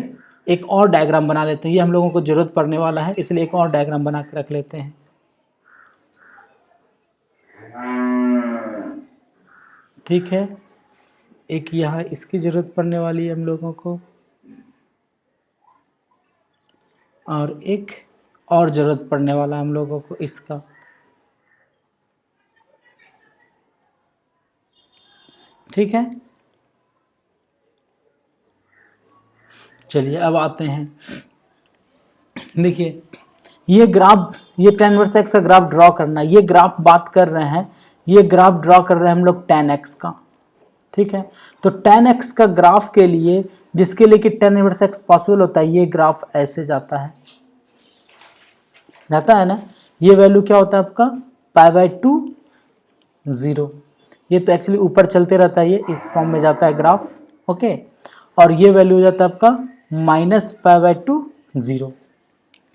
एक और डायग्राम बना लेते हैं, ये हम लोगों को जरूरत पड़ने वाला है, इसलिए एक और डायग्राम बना के रख लेते हैं। ठीक है, एक यहाँ इसकी जरूरत पड़ने वाली है हम लोगों को, और एक और जरूरत पड़ने वाला हम लोगों को इसका। ठीक है, चलिए अब आते हैं। देखिए ये ग्राफ, ये tan इनवर्स x का ग्राफ ड्रॉ करना, ये ग्राफ बात कर रहे हैं, ये ग्राफ ड्रॉ कर रहे हैं हम लोग tan x का। ठीक है, तो tan x का ग्राफ के लिए, जिसके लिए कि tan इनवर्स x पॉसिबल होता है, ये ग्राफ ऐसे जाता है ना। ये वैल्यू क्या होता है आपका π/2 0। ये तो एक्चुअली ऊपर चलते रहता है, ये इस फॉर्म में जाता है ग्राफ। ओके, और ये वैल्यू हो जाता है आपका -π/2 0।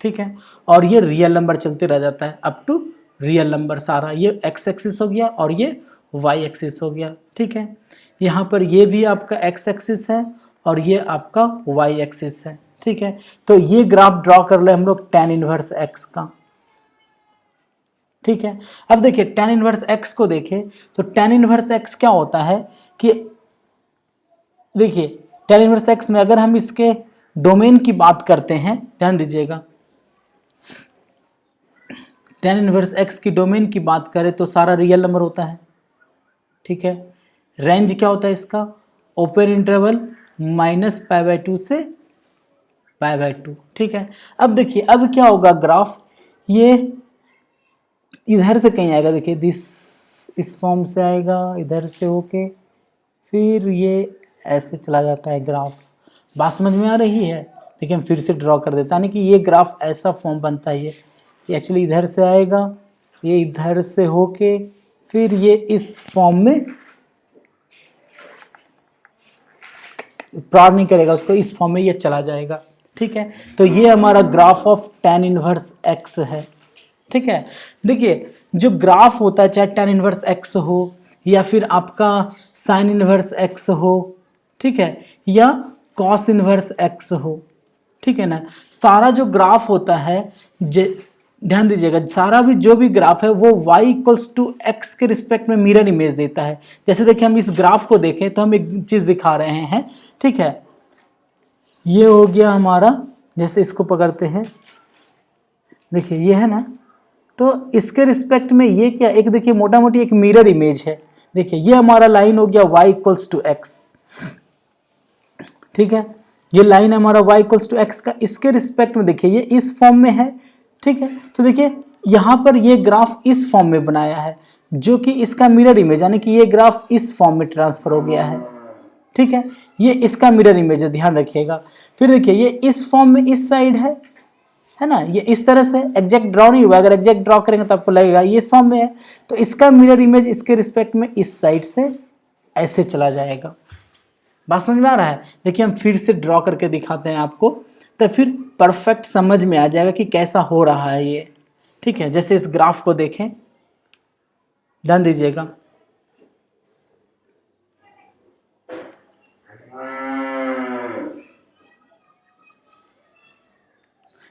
ठीक है, और ये रियल नंबर चलते रह जाता है अप टू रियल नंबर सारा। ये x एक्सिस हो गया और ये y एक्सिस हो गया। ठीक है, यहाँ पर ये भी आपका x एक्सिस है और ये आपका y एक्सिस है। ठीक है, तो ये ग्राफ ड्रॉ कर ले हम लोग tan इनवर्स x का। ठीक है, अब देखिए tan इनवर्स x को देखें तो tan इनवर्स x क्या होता है कि देखिए tan इनवर्स x में अगर हम इसके डोमेन की बात करते हैं, ध्यान दीजिएगा, tan इनवर्स x की डोमेन की बात करें तो सारा रियल नंबर होता है। ठीक है, रेंज क्या होता है इसका, ओपन इंटरवल -π/2 से π/2। ठीक है, अब देखिए अब क्या होगा ग्राफ, ये इधर से कहीं आएगा, देखिए इस फॉर्म से आएगा, इधर से होके फिर ये ऐसे चला जाता है ग्राफ। बात समझ में आ रही है? देखिए हम फिर से ड्रॉ कर देता है, कि ये ग्राफ ऐसा फॉर्म बनता है। ये एक्चुअली इधर से आएगा, ये इधर से होके फिर ये इस फॉर्म में प्रार नहीं करेगा उसको, इस फॉर्म में ये चला जाएगा। ठीक है, तो ये हमारा graph of tan inverse x है। ठीक है, देखिए जो ग्राफ होता है, चाहे tan इनवर्स x हो या फिर आपका sin इनवर्स x हो, ठीक है, या cos इनवर्स x हो, ठीक है ना, सारा जो ग्राफ होता है, ध्यान दीजिएगा, सारा भी जो भी ग्राफ है वो y = x के रिस्पेक्ट में मिरर इमेज देता है। जैसे देखिए हम इस ग्राफ को देखें तो हम एक चीज़ दिखा रहे हैं। ठीक है, ये हो गया हमारा, जैसे इसको पकड़ते हैं, देखिए ये है ना, तो इसके रिस्पेक्ट में ये क्या, एक देखिए मोटा मोटी एक मिरर इमेज है। देखिए ये हमारा लाइन हो गया y = x। ठीक है, ये लाइन हमारा y = x का, इसके रिस्पेक्ट में देखिए ये इस फॉर्म में है। ठीक है, तो देखिए यहाँ पर ये ग्राफ इस फॉर्म में बनाया है, जो कि इसका मिरर इमेज, यानी कि ये ग्राफ इस फॉर्म में ट्रांसफर हो गया है। ठीक है, ये इसका मिरर इमेज है, ध्यान रखिएगा। फिर देखिए ये इस फॉर्म में इस साइड है ना, ये इस तरह से एग्जैक्ट ड्रॉ नहीं हुआ, अगर एग्जैक्ट ड्रॉ करेंगे तो आपको लगेगा ये इस फॉर्म में है, तो इसका मिरर इमेज इसके रिस्पेक्ट में इस साइड से ऐसे चला जाएगा। बात समझ में आ रहा है? देखिए हम फिर से ड्रॉ करके दिखाते हैं आपको, तो फिर परफेक्ट समझ में आ जाएगा कि कैसा हो रहा है ये। ठीक है, जैसे इस ग्राफ को देखें, ध्यान दीजिएगा,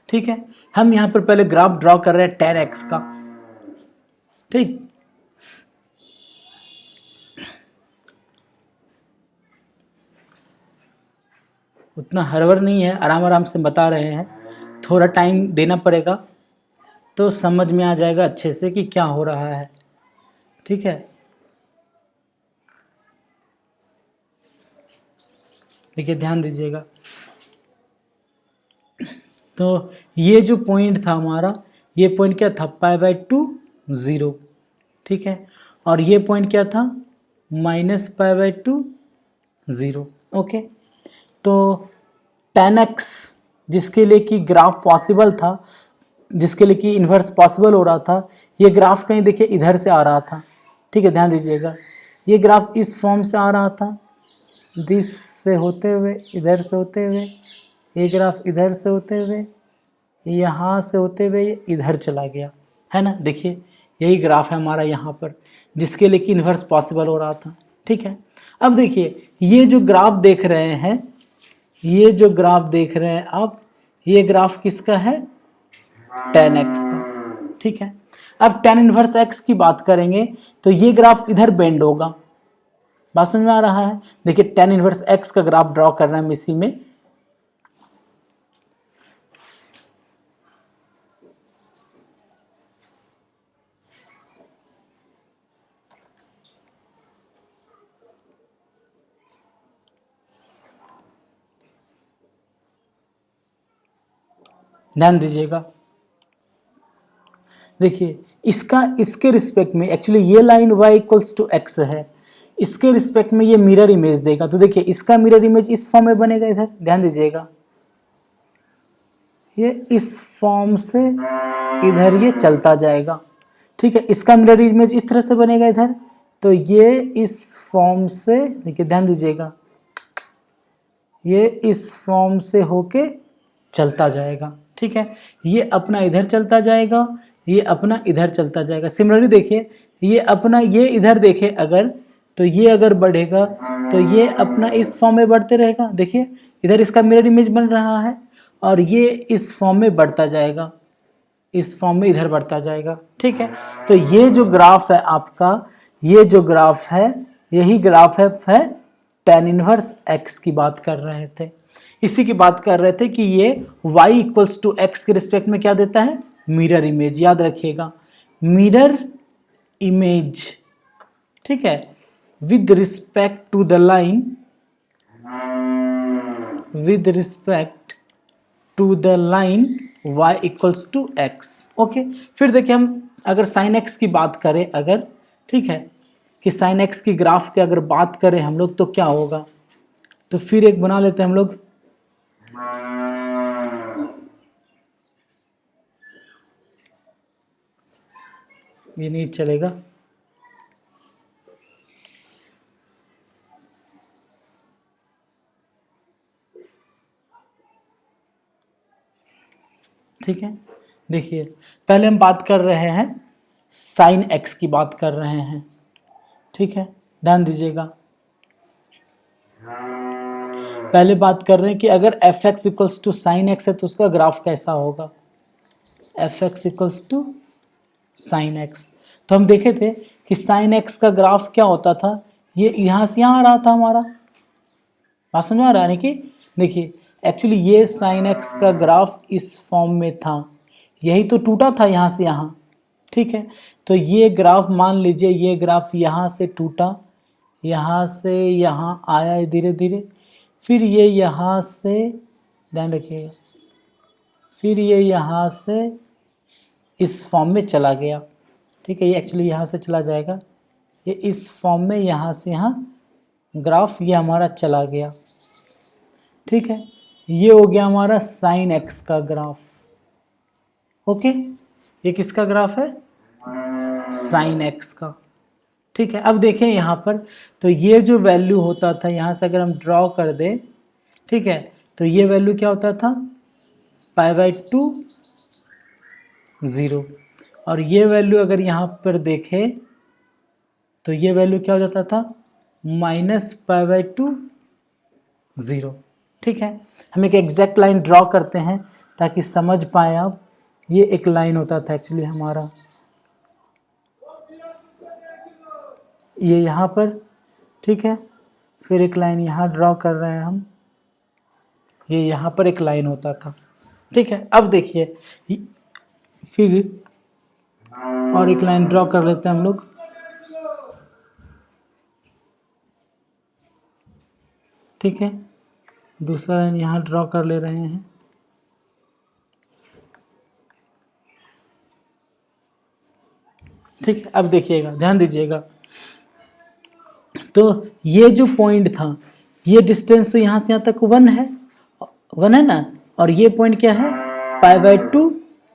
ठीक है, हम यहाँ पर पहले ग्राफ ड्रॉ कर रहे हैं tan x का। ठीक, उतना हड़बड़ नहीं है, आराम आराम से बता रहे हैं, थोड़ा टाइम देना पड़ेगा तो समझ में आ जाएगा अच्छे से कि क्या हो रहा है। ठीक है, देखिए ध्यान दीजिएगा, तो ये जो पॉइंट था हमारा, ये पॉइंट क्या था, π/2 0। ठीक है, और ये पॉइंट क्या था, -π/2 0। ओके, तो tan x जिसके लिए कि ग्राफ पॉसिबल था, जिसके लिए कि इन्वर्स पॉसिबल हो रहा था, ये ग्राफ कहीं देखिए इधर से आ रहा था। ठीक है, ध्यान दीजिएगा, ये ग्राफ इस फॉर्म से आ रहा था, दिस से होते हुए, इधर से होते हुए, ये ग्राफ इधर से होते हुए, यहाँ से होते हुए इधर चला गया, है ना। देखिए यही ग्राफ है हमारा यहाँ पर, जिसके लिए कि इन्वर्स पॉसिबल हो रहा था। ठीक है, अब देखिए ये जो ग्राफ देख रहे हैं, ये जो ग्राफ देख रहे हैं आप, ये ग्राफ किसका है, tan x का। ठीक है, अब tan इनवर्स x की बात करेंगे तो ये ग्राफ इधर बेंड होगा। बात समझ में आ रहा है? देखिए tan इनवर्स x का ग्राफ ड्रॉ कर रहे हैं हम इसी में। ध्यान दीजिएगा, देखिए इसका इसके रिस्पेक्ट में एक्चुअली ये line y equals to x है, इसके रिस्पेक्ट में ये मिरर इमेज देगा। तो देखिए इसका मिरर इमेज इस फॉर्म में बनेगा इधर, ध्यान दीजिएगा, ये इस फॉर्म से इधर ये चलता जाएगा। ठीक है, इसका मिरर इमेज इस तरह से बनेगा इधर, तो ये इस फॉर्म से, देखिए ध्यान दीजिएगा, ये इस फॉर्म से होके चलता जाएगा। ठीक है, ये अपना इधर चलता जाएगा, ये अपना इधर चलता जाएगा। सिमिलरली देखिए ये अपना ये इधर देखे अगर, तो ये अगर बढ़ेगा तो ये अपना इस फॉर्म में बढ़ते रहेगा। देखिए इधर इसका मिरर इमेज बन रहा है और ये इस फॉर्म में बढ़ता जाएगा, इस फॉर्म में इधर बढ़ता जाएगा। ठीक है, तो ये जो ग्राफ है आपका, ये जो ग्राफ है, यही ग्राफ है tan इनवर्स x की बात कर रहे थे। इसी की बात कर रहे थे कि ये y इक्वल्स टू x के रिस्पेक्ट में क्या देता है, मिरर इमेज। याद रखिएगा, मिरर इमेज। ठीक है, with respect to the line, with respect to the line y equals to x। Okay, फिर देखिए हम अगर sin x की बात करें अगर, ठीक है, कि sin x की ग्राफ की अगर बात करें हम लोग तो क्या होगा, तो फिर एक बना लेते हैं हम लोग, ये नहीं चलेगा। ठीक है, देखिए पहले हम बात कर रहे हैं sin x की बात कर रहे हैं। ठीक है, ध्यान दीजिएगा, पहले बात कर रहे हैं कि अगर f(x) equals to sine x है तो उसका ग्राफ कैसा होगा, f(x) equals to sine x. तो हम देखे थे कि साइन एक्स का ग्राफ क्या होता था, ये यहाँ से यहाँ आ रहा था हमारा। बात समझ में आ रहा है कि देखिए एक्चुअली ये साइन एक्स का ग्राफ इस फॉर्म में था, यही तो टूटा था यहाँ से यहाँ। ठीक है, तो ये ग्राफ मान लीजिए, ये ग्राफ यहाँ से टूटा, यहाँ से यहाँ आया धीरे धीरे, फिर ये यहाँ से, ध्यान रखिएगा, फिर ये यहाँ से इस फॉर्म में चला गया। ठीक है, ये एक्चुअली यहाँ से चला जाएगा, ये इस फॉर्म में यहाँ से यहाँ ग्राफ ये हमारा चला गया। ठीक है, ये हो गया हमारा साइन एक्स का ग्राफ। ओके, ये किसका ग्राफ है, साइन एक्स का। ठीक है, अब देखें यहाँ पर, तो ये जो वैल्यू होता था यहाँ से अगर हम ड्रॉ कर दें, ठीक है, तो ये वैल्यू क्या होता था, π/2 0, और ये वैल्यू अगर यहाँ पर देखें तो ये वैल्यू क्या हो जाता था, -π/2 0। ठीक है, हम एक एग्जैक्ट लाइन ड्रॉ करते हैं ताकि समझ पाए आप। ये एक लाइन होता था एक्चुअली हमारा, ये यहाँ पर, ठीक है, फिर एक लाइन यहाँ ड्रॉ कर रहे हैं हम, ये यहाँ पर एक लाइन होता था। ठीक है, अब देखिए फिर और एक लाइन ड्रॉ कर लेते हैं हम लोग। ठीक है, दूसरा लाइन यहाँ ड्रॉ कर ले रहे हैं। ठीक है, अब देखिएगा, ध्यान दीजिएगा, तो ये जो पॉइंट था, ये डिस्टेंस तो यहाँ से यहाँ तक 1 है ना, और ये पॉइंट क्या है, π/2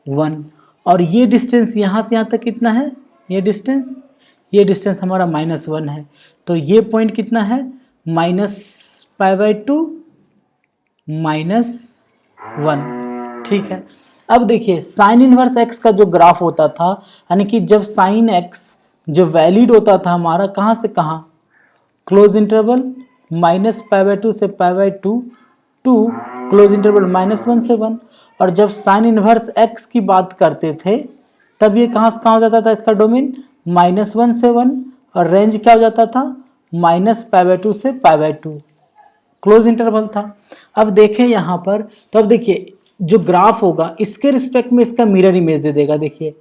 1, और ये डिस्टेंस यहाँ से यहाँ तक कितना है, ये डिस्टेंस हमारा -1 है। तो ये पॉइंट कितना है, -π/2 -1। ठीक है, अब देखिए साइन इनवर्स एक्स का जो ग्राफ होता था, यानी कि जब साइन एक्स जो वैलिड होता था हमारा कहाँ से कहाँ, क्लोज इंटरवल -π/2 से π/2 टू क्लोज इंटरवल -1 से 1, और जब साइन इनवर्स एक्स की बात करते थे तब ये कहाँ से कहाँ हो जाता था, इसका डोमेन -1 से 1, और रेंज क्या हो जाता था -π/2 से π/2, क्लोज इंटरवल था। अब देखें यहाँ पर, तो अब देखिए जो ग्राफ होगा इसके रिस्पेक्ट में इसका मिरर इमेज दे देगा। देखिए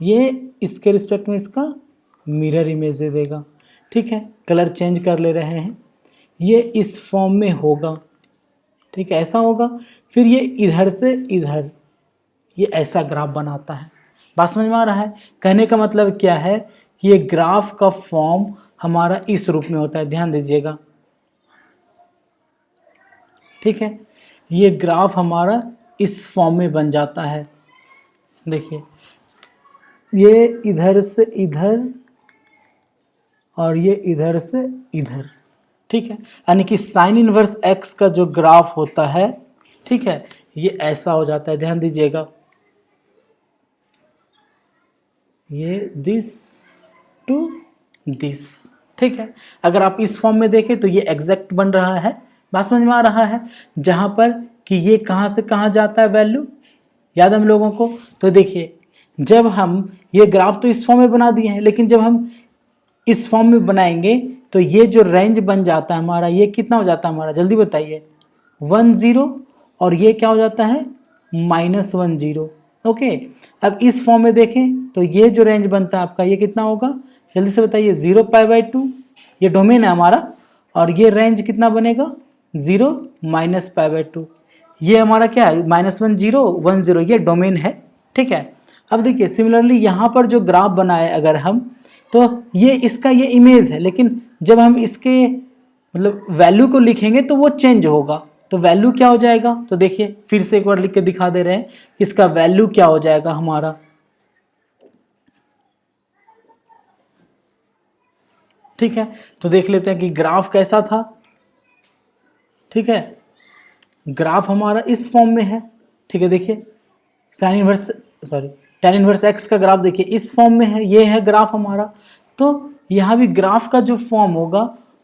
ये इसके रिस्पेक्ट में इसका मिरर इमेज दे देगा। ठीक है, कलर चेंज कर ले रहे हैं, ये इस फॉर्म में होगा। ठीक है, ऐसा होगा, फिर ये इधर से इधर ये ऐसा ग्राफ बनाता है। बात समझ में आ रहा है? कहने का मतलब क्या है कि ये ग्राफ का फॉर्म हमारा इस रूप में होता है, ध्यान दीजिएगा। ठीक है, ये ग्राफ हमारा इस फॉर्म में बन जाता है। देखिए ये इधर से इधर और ये इधर से इधर। ठीक है, यानी कि साइन इनवर्स एक्स का जो ग्राफ होता है, ठीक है, ये ऐसा हो जाता है, ध्यान दीजिएगा। ये दिस टू दिस। ठीक है, अगर आप इस फॉर्म में देखें तो ये एग्जैक्ट बन रहा है। बात समझ में आ रहा है? जहाँ पर कि ये कहाँ से कहाँ जाता है वैल्यू, याद हम लोगों को। तो देखिए जब हम ये ग्राफ तो इस फॉर्म में बना दिए हैं, लेकिन जब हम इस फॉर्म में बनाएंगे तो ये जो रेंज बन जाता है हमारा, ये कितना हो जाता है हमारा, जल्दी बताइए, 1 0, और ये क्या हो जाता है -1 0। ओके, अब इस फॉर्म में देखें तो ये जो रेंज बनता है आपका, ये कितना होगा, जल्दी से बताइए, 0 π/2, ये डोमेन है हमारा, और ये रेंज कितना बनेगा 0 -π/2। ये हमारा क्या है, -1 0 1 0, ये डोमेन है। ठीक है, अब देखिए सिमिलरली यहाँ पर जो ग्राफ बनाए अगर हम, तो ये इसका ये इमेज है, लेकिन जब हम इसके मतलब वैल्यू को लिखेंगे तो वो चेंज होगा। तो वैल्यू क्या हो जाएगा, तो देखिए फिर से एक बार लिख के दिखा दे रहे हैं, इसका वैल्यू क्या हो जाएगा हमारा। ठीक है, तो देख लेते हैं कि ग्राफ कैसा था। ठीक है, ग्राफ हमारा इस फॉर्म में है। ठीक है, देखिए sine inverse tan inverse x का ग्राफ देखिए इस फॉर्म में है, ये है ग्राफ हमारा। तो यहाँ भी ग्राफ का जो फॉर्म होगा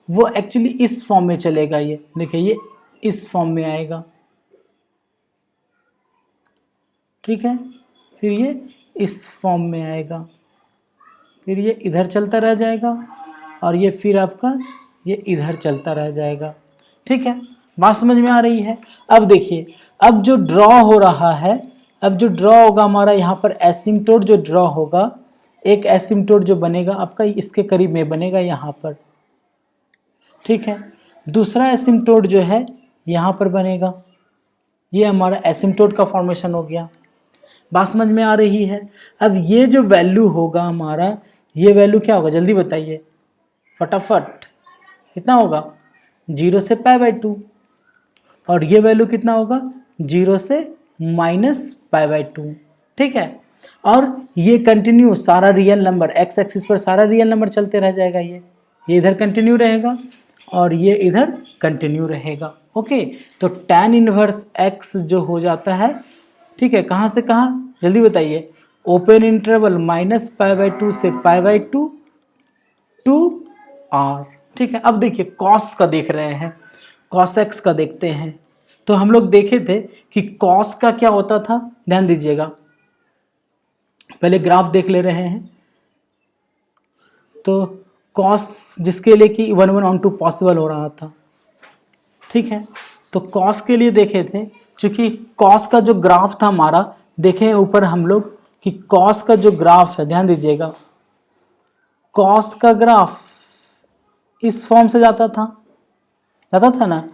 वो एक्चुअली इस फॉर्म में चलेगा। ये देखिए ये इस फॉर्म में आएगा। ठीक है, फिर ये इस फॉर्म में आएगा, फिर ये इधर चलता रह जाएगा, और ये फिर आपका ये इधर चलता रह जाएगा। ठीक है, बात समझ में आ रही है? अब देखिए अब जो ड्रॉ हो रहा है, अब जो ड्रॉ होगा हमारा यहाँ पर एसिम्पटोट जो ड्रॉ होगा, एक एसिम्पटोट जो बनेगा आपका इसके करीब में बनेगा यहाँ पर। ठीक है, दूसरा एसिम्पटोट जो है यहाँ पर बनेगा, ये हमारा एसिम्पटोट का फॉर्मेशन हो गया। बात समझ में आ रही है? अब ये जो वैल्यू होगा हमारा, ये वैल्यू क्या होगा जल्दी बताइए फटाफट, कितना होगा 0 से π/2, और ये वैल्यू कितना होगा 0 से -π/2। ठीक है, और ये कंटिन्यू सारा रियल नंबर एक्स एक्सिस पर सारा रियल नंबर चलते रह जाएगा। ये इधर कंटिन्यू रहेगा और ये इधर कंटिन्यू रहेगा। ओके, तो tan इनवर्स एक्स जो हो जाता है, ठीक है, कहाँ से कहाँ जल्दी बताइए, ओपन इंटरवल -π/2 से π/2 टू r। ठीक है, अब देखिए कॉस का देख रहे हैं, कॉस एक्स का देखते हैं। तो हम लोग देखे थे कि कॉस का क्या होता था, ध्यान दीजिएगा, पहले ग्राफ देख ले रहे हैं। तो कॉस जिसके लिए कि 1/2 पॉसिबल हो रहा था। ठीक है, तो कॉस के लिए देखे थे, चूंकि कॉस का जो ग्राफ था हमारा, देखें ऊपर हम लोग कि कॉस का जो ग्राफ है, ध्यान दीजिएगा, कॉस का ग्राफ इस फॉर्म से जाता था ना।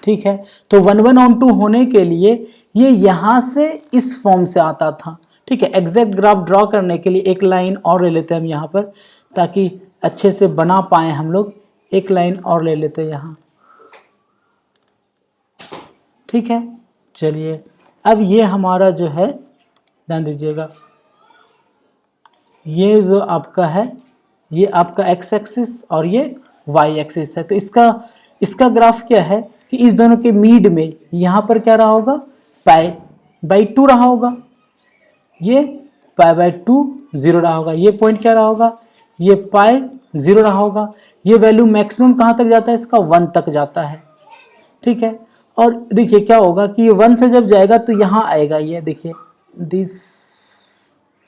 ठीक है, तो 1/2 होने के लिए ये यहाँ से इस फॉर्म से आता था। ठीक है, एग्जैक्ट ग्राफ ड्रॉ करने के लिए एक लाइन और ले लेते हैं हम यहाँ पर, ताकि अच्छे से बना पाए हम लोग। एक लाइन और ले लेते हैं यहाँ। ठीक है, चलिए अब ये हमारा जो है, ध्यान दीजिएगा, ये जो आपका है, ये आपका एक्स एक्सिस और ये वाई एक्सिस है। तो इसका ग्राफ क्या है कि इस दोनों के मीड में यहाँ पर क्या रहा होगा, पाई, बाई 2 रहा होगा, ये पाई बाई 2 0 रहा होगा, ये पॉइंट क्या रहा होगा, ये पाई 0 रहा होगा। ये वैल्यू मैक्सिमम कहाँ तक जाता है इसका, 1 तक जाता है। ठीक है, और देखिए क्या होगा कि ये 1 से जब जाएगा तो यहाँ आएगा, ये देखिए दिस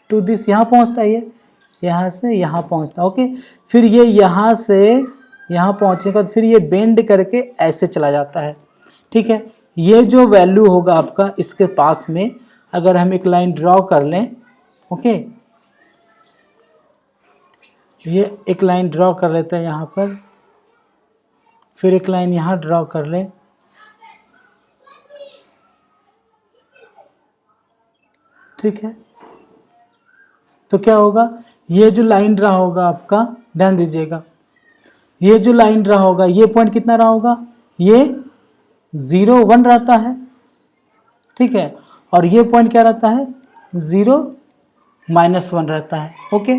टू दिस, यहाँ पहुँचता है, ये यहाँ से यहाँ पहुँचता है। ओके, फिर ये यहाँ से यहाँ पहुँचने के बाद फिर ये बेंड करके ऐसे चला जाता है। ठीक है, ये जो वैल्यू होगा आपका इसके पास में, अगर हम एक लाइन ड्रॉ कर लें, ओके, ये एक लाइन ड्रॉ कर लेते हैं यहाँ पर, फिर एक लाइन यहाँ ड्रॉ कर लें, ठीक है, तो क्या होगा, ये जो लाइन रहा होगा आपका, ध्यान दीजिएगा, ये जो लाइन रहा होगा, ये पॉइंट कितना रहा होगा, ये 0 1 रहता है। ठीक है, और ये पॉइंट क्या रहता है, 0 -1 रहता है। ओके,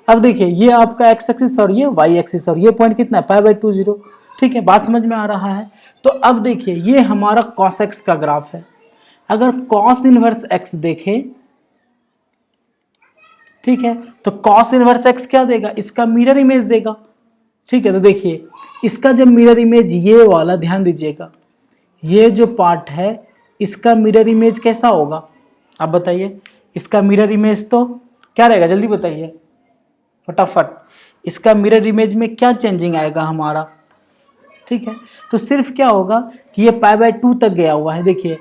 अब देखिए ये आपका x एक्सिस और ये y एक्सिस, और ये पॉइंट कितना है, पाई बाई 2 0। ठीक है, बात समझ में आ रहा है। तो अब देखिए ये हमारा cos x का ग्राफ है। अगर cos इनवर्स x देखें, ठीक है, तो cos इनवर्स x क्या देगा, इसका मिरर इमेज देगा। ठीक है, तो देखिए इसका जब मिरर इमेज ये वाला, ध्यान दीजिएगा, ये जो पार्ट है इसका मिरर इमेज कैसा होगा, आप बताइए। इसका मिरर इमेज तो क्या रहेगा, जल्दी बताइए फटाफट, इसका मिरर इमेज में क्या चेंजिंग आएगा हमारा। ठीक है, तो सिर्फ क्या होगा कि ये पाई बाई 2 तक गया हुआ है। देखिए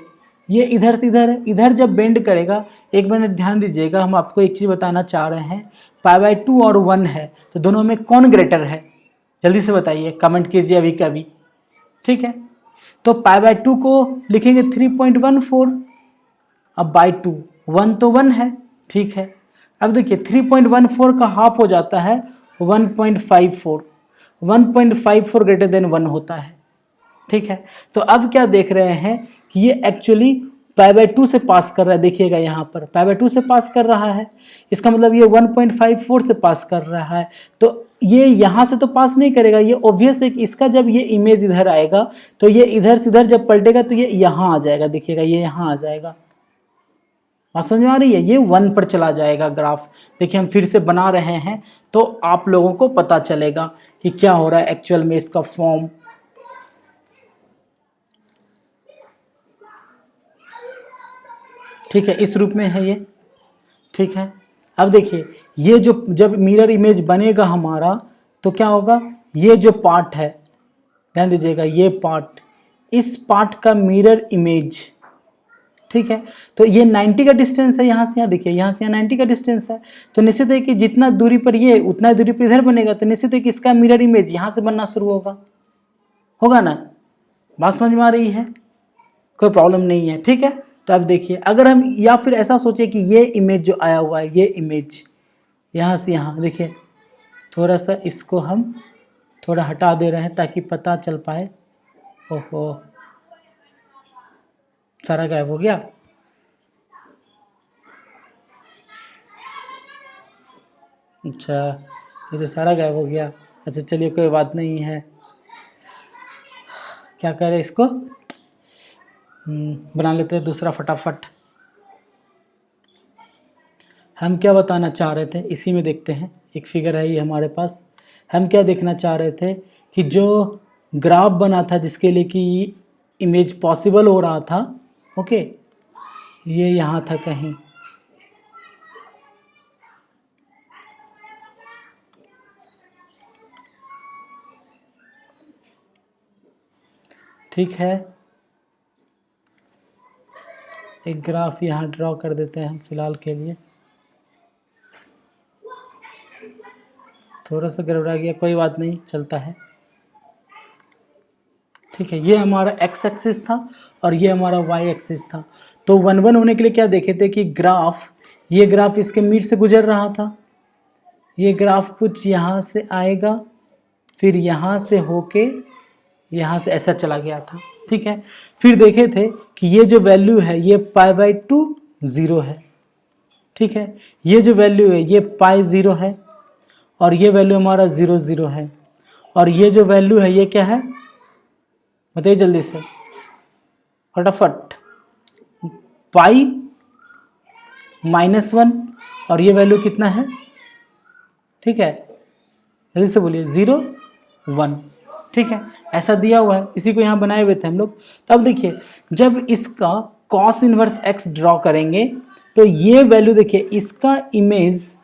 ये इधर से इधर है, इधर जब बेंड करेगा, एक मिनट ध्यान दीजिएगा, हम आपको एक चीज़ बताना चाह रहे हैं, पाई बाई 2 और 1 है, तो दोनों में कौन ग्रेटर है, जल्दी से बताइए, कमेंट कीजिए अभी का अभी। ठीक है, तो पाई बाई 2 को लिखेंगे 3.14, अब बाई 2, 1 तो 1 है। ठीक है, अब देखिए 3.14 का हाफ हो जाता है 1.54, 1.54 ग्रेटर देन 1 होता है। ठीक है, तो अब क्या देख रहे हैं कि ये एक्चुअली पाई बाई 2 से पास कर रहा है। देखिएगा यहाँ पर पाई बाई 2 से पास कर रहा है, इसका मतलब ये 1.54 से पास कर रहा है। तो ये यहाँ से तो पास नहीं करेगा, ये ऑब्वियस है कि इसका जब ये इमेज इधर आएगा तो ये इधर से इधर जब पलटेगा तो ये यहाँ आ जाएगा। देखिएगा ये यहाँ आ जाएगा, बात समझ में आ रही है, ये 1 पर चला जाएगा ग्राफ। देखिए हम फिर से बना रहे हैं तो आप लोगों को पता चलेगा कि क्या हो रहा है एक्चुअल में इसका फॉर्म। ठीक है, इस रूप में है ये। ठीक है, अब देखिए ये जो जब मिरर इमेज बनेगा हमारा तो क्या होगा, ये जो पार्ट है, ध्यान दीजिएगा, ये पार्ट, इस पार्ट का मिरर इमेज, ठीक है, तो ये 90 का डिस्टेंस है यहाँ से यहाँ, देखिए यहाँ से यहाँ 90 का डिस्टेंस है, तो निश्चित है कि जितना दूरी पर ये उतना दूरी पर इधर बनेगा, तो निश्चित है कि इसका मिरर इमेज यहाँ से बनना शुरू होगा ना। बात समझ में आ रही है, कोई प्रॉब्लम नहीं है। ठीक है, तो अब देखिए अगर हम, या फिर ऐसा सोचिए कि ये इमेज जो आया हुआ है, ये इमेज यहाँ से यहाँ, देखिए थोड़ा सा इसको हम थोड़ा हटा दे रहे हैं ताकि पता चल पाए। ओहो, सारा गायब हो गया। अच्छा, ये तो सारा गायब हो गया। अच्छा चलिए कोई बात नहीं है, क्या करें इसको, बना लेते हैं दूसरा फटाफट। हम क्या बताना चाह रहे थे इसी में देखते हैं, एक फिगर है ये हमारे पास। हम क्या देखना चाह रहे थे कि जो ग्राफ बना था जिसके लिए कि इमेज पॉसिबल हो रहा था, ओके, ये यहाँ था कहीं, ठीक है, एक ग्राफ यहाँ ड्रॉ कर देते हैं हम फिलहाल के लिए। थोड़ा सा गड़बड़ा गया, कोई बात नहीं, चलता है। ठीक है, ये हमारा x एक्सिस था और ये हमारा y एक्सिस था। तो 1 1 होने के लिए क्या देखे थे कि ग्राफ, ये ग्राफ इसके मिड से गुजर रहा था, ये ग्राफ कुछ यहाँ से आएगा, फिर यहाँ से होके यहाँ से ऐसा चला गया था। ठीक है, फिर देखे थे कि ये जो वैल्यू है ये पाई बाई 2 0 है। ठीक है, ये जो वैल्यू है ये पाई 0 है, और ये वैल्यू हमारा 0 0 है, और ये जो वैल्यू है ये क्या है, बताइए जल्दी से फटाफट, पाई -1 और ये वैल्यू कितना है, ठीक है, जल्दी से बोलिए 0 1, ठीक है, ऐसा दिया हुआ है, इसी को यहाँ बनाए हुए थे हम लोग। तो अब देखिए जब इसका cos इनवर्स x ड्रॉ करेंगे तो ये वैल्यू देखिए इसका इमेज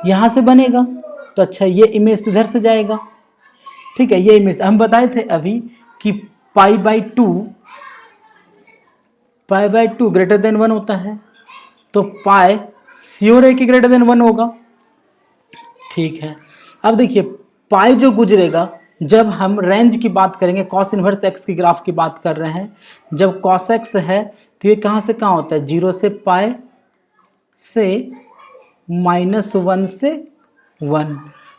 यहाँ से बनेगा, तो अच्छा ये इमेज उधर से जाएगा, ठीक है। ये इमेज हम बताए थे अभी कि π/2 ग्रेटर देन 1 होता है, तो पाई श्योर है कि ग्रेटर देन 1 होगा, ठीक है। अब देखिए पाई जो गुजरेगा, जब हम रेंज की बात करेंगे, कॉस इनवर्स एक्स की ग्राफ की बात कर रहे हैं, जब कॉस एक्स है तो ये कहाँ से कहाँ होता है, 0 से पाई से -1 से 1,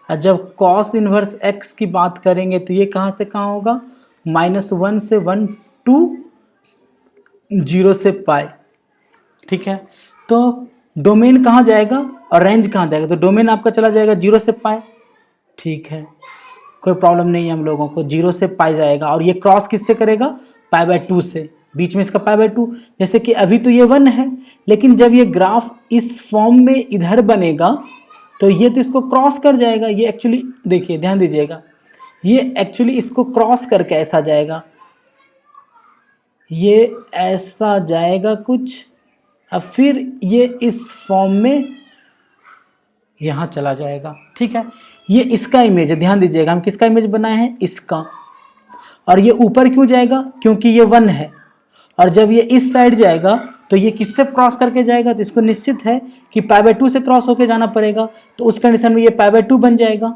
और जब कॉस इनवर्स एक्स की बात करेंगे तो ये कहाँ से कहाँ होगा, -1 से 1 टू 0 से पाई, ठीक है। तो डोमेन कहाँ जाएगा और रेंज कहाँ जाएगा, तो डोमेन आपका चला जाएगा 0 से पाई, ठीक है, कोई प्रॉब्लम नहीं है, हम लोगों को 0 से पाई जाएगा, और ये क्रॉस किससे करेगा, π/2 से, बीच में इसका π/2, जैसे कि अभी तो ये 1 है, लेकिन जब ये ग्राफ इस फॉर्म में इधर बनेगा तो ये तो इसको क्रॉस कर जाएगा, ये एक्चुअली देखिए ध्यान दीजिएगा, ये एक्चुअली इसको क्रॉस करके ऐसा जाएगा, ये ऐसा जाएगा कुछ, अब फिर ये इस फॉर्म में यहाँ चला जाएगा, ठीक है। ये इसका इमेज है, ध्यान दीजिएगा, हम किसका इमेज बनाए हैं, इसका, और ये ऊपर क्यों जाएगा, क्योंकि ये 1 है, और जब ये इस साइड जाएगा तो ये किससे क्रॉस करके जाएगा, तो इसको निश्चित है कि π/2 से क्रॉस होके जाना पड़ेगा, तो उस कंडीशन में ये π/2 बन जाएगा।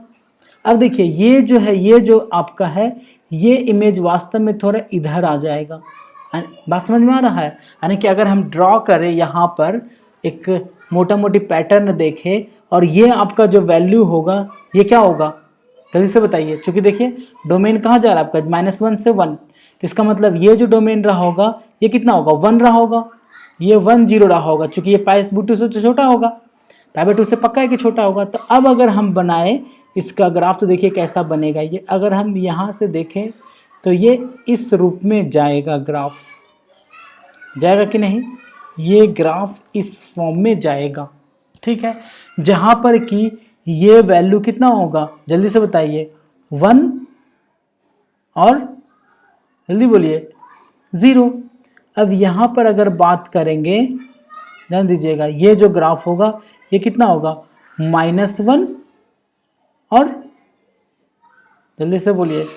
अब देखिए ये जो है, ये जो आपका है, ये इमेज वास्तव में थोड़ा इधर आ जाएगा, बात समझ में आ रहा है, यानी कि अगर हम ड्रॉ करें यहाँ पर एक मोटा मोटी पैटर्न देखें, और ये आपका जो वैल्यू होगा ये क्या होगा, जल्दी से बताइए, क्योंकि देखिए डोमेन कहाँ जा रहा है आपका, -1 से 1, तो इसका मतलब ये जो डोमेन रहा होगा ये कितना होगा, 1 रहा होगा, ये 1 0 रहा होगा, चूंकि ये π/2 से छोटा होगा, π/2 से पक्का है कि छोटा होगा। तो अब अगर हम बनाए इसका ग्राफ तो देखिए कैसा बनेगा, ये अगर हम यहाँ से देखें तो ये इस रूप में जाएगा, ग्राफ जाएगा कि नहीं, ये ग्राफ इस फॉर्म में जाएगा, ठीक है, जहाँ पर कि ये वैल्यू कितना होगा, जल्दी से बताइए, 1 और जल्दी बोलिए 0। अब यहाँ पर अगर बात करेंगे, ध्यान दीजिएगा, ये जो ग्राफ होगा ये कितना होगा, -1 और जल्दी से बोलिए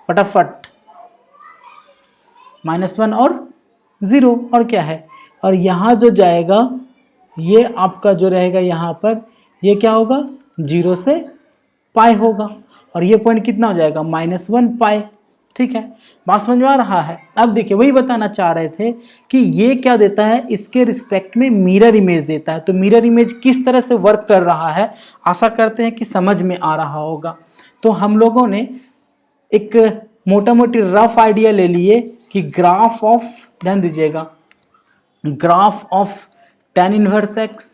फटाफट, -1 और 0, और क्या है, और यहाँ जो जाएगा ये आपका जो रहेगा यहाँ पर, ये क्या होगा, 0 से पाई होगा, और ये पॉइंट कितना हो जाएगा, -1 पाई, ठीक है, बात समझ में आ रहा है। अब देखिए वही बताना चाह रहे थे कि ये क्या देता है, इसके रिस्पेक्ट में मिरर इमेज देता है, तो मिरर इमेज किस तरह से वर्क कर रहा है, आशा करते हैं कि समझ में आ रहा होगा। तो हम लोगों ने एक मोटा मोटी रफ आइडिया ले लिए कि ग्राफ ऑफ, ध्यान दीजिएगा, graph of tan inverse x,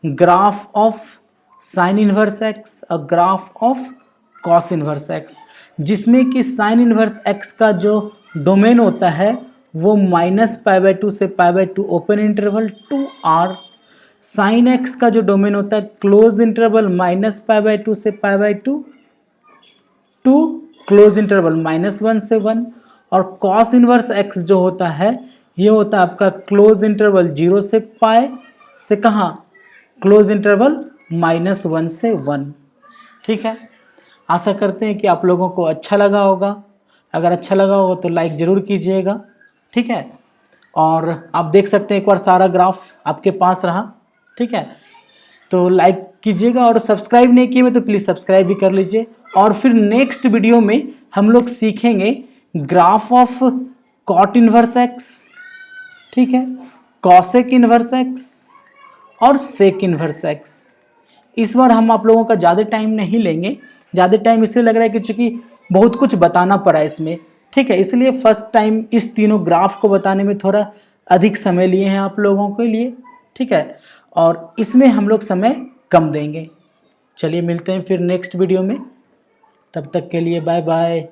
graph of sine inverse x और graph of cos inverse x, जिसमें कि साइन इनवर्स x का जो डोमेन होता है वो -π/2 से π/2 open interval to r, sine x का जो डोमेन होता है क्लोज इंटरवल -π/2 से π/2 टू क्लोज इंटरवल -1 से 1, और कॉस इनवर्स x जो होता है ये होता है आपका क्लोज इंटरवल 0 से पाई से कहाँ, क्लोज इंटरवल -1 से 1, ठीक है। आशा करते हैं कि आप लोगों को अच्छा लगा होगा, अगर अच्छा लगा होगा तो लाइक ज़रूर कीजिएगा, ठीक है, और आप देख सकते हैं एक बार सारा ग्राफ आपके पास रहा, ठीक है, तो लाइक कीजिएगा, और सब्सक्राइब नहीं किए तो प्लीज़ सब्सक्राइब भी कर लीजिए। और फिर नेक्स्ट वीडियो में हम लोग सीखेंगे graph of cot inverse x, ठीक है, कॉसेक इनवर्स एक्स और सेक इनवर्स एक्स। इस बार हम आप लोगों का ज़्यादा टाइम नहीं लेंगे, ज़्यादा टाइम इसलिए लग रहा है कि चूँकि बहुत कुछ बताना पड़ा इसमें, ठीक है, इसलिए फर्स्ट टाइम इस तीनों ग्राफ को बताने में थोड़ा अधिक समय लिए हैं आप लोगों के लिए, ठीक है, और इसमें हम लोग समय कम देंगे। चलिए मिलते हैं फिर नेक्स्ट वीडियो में, तब तक के लिए बाय बाय।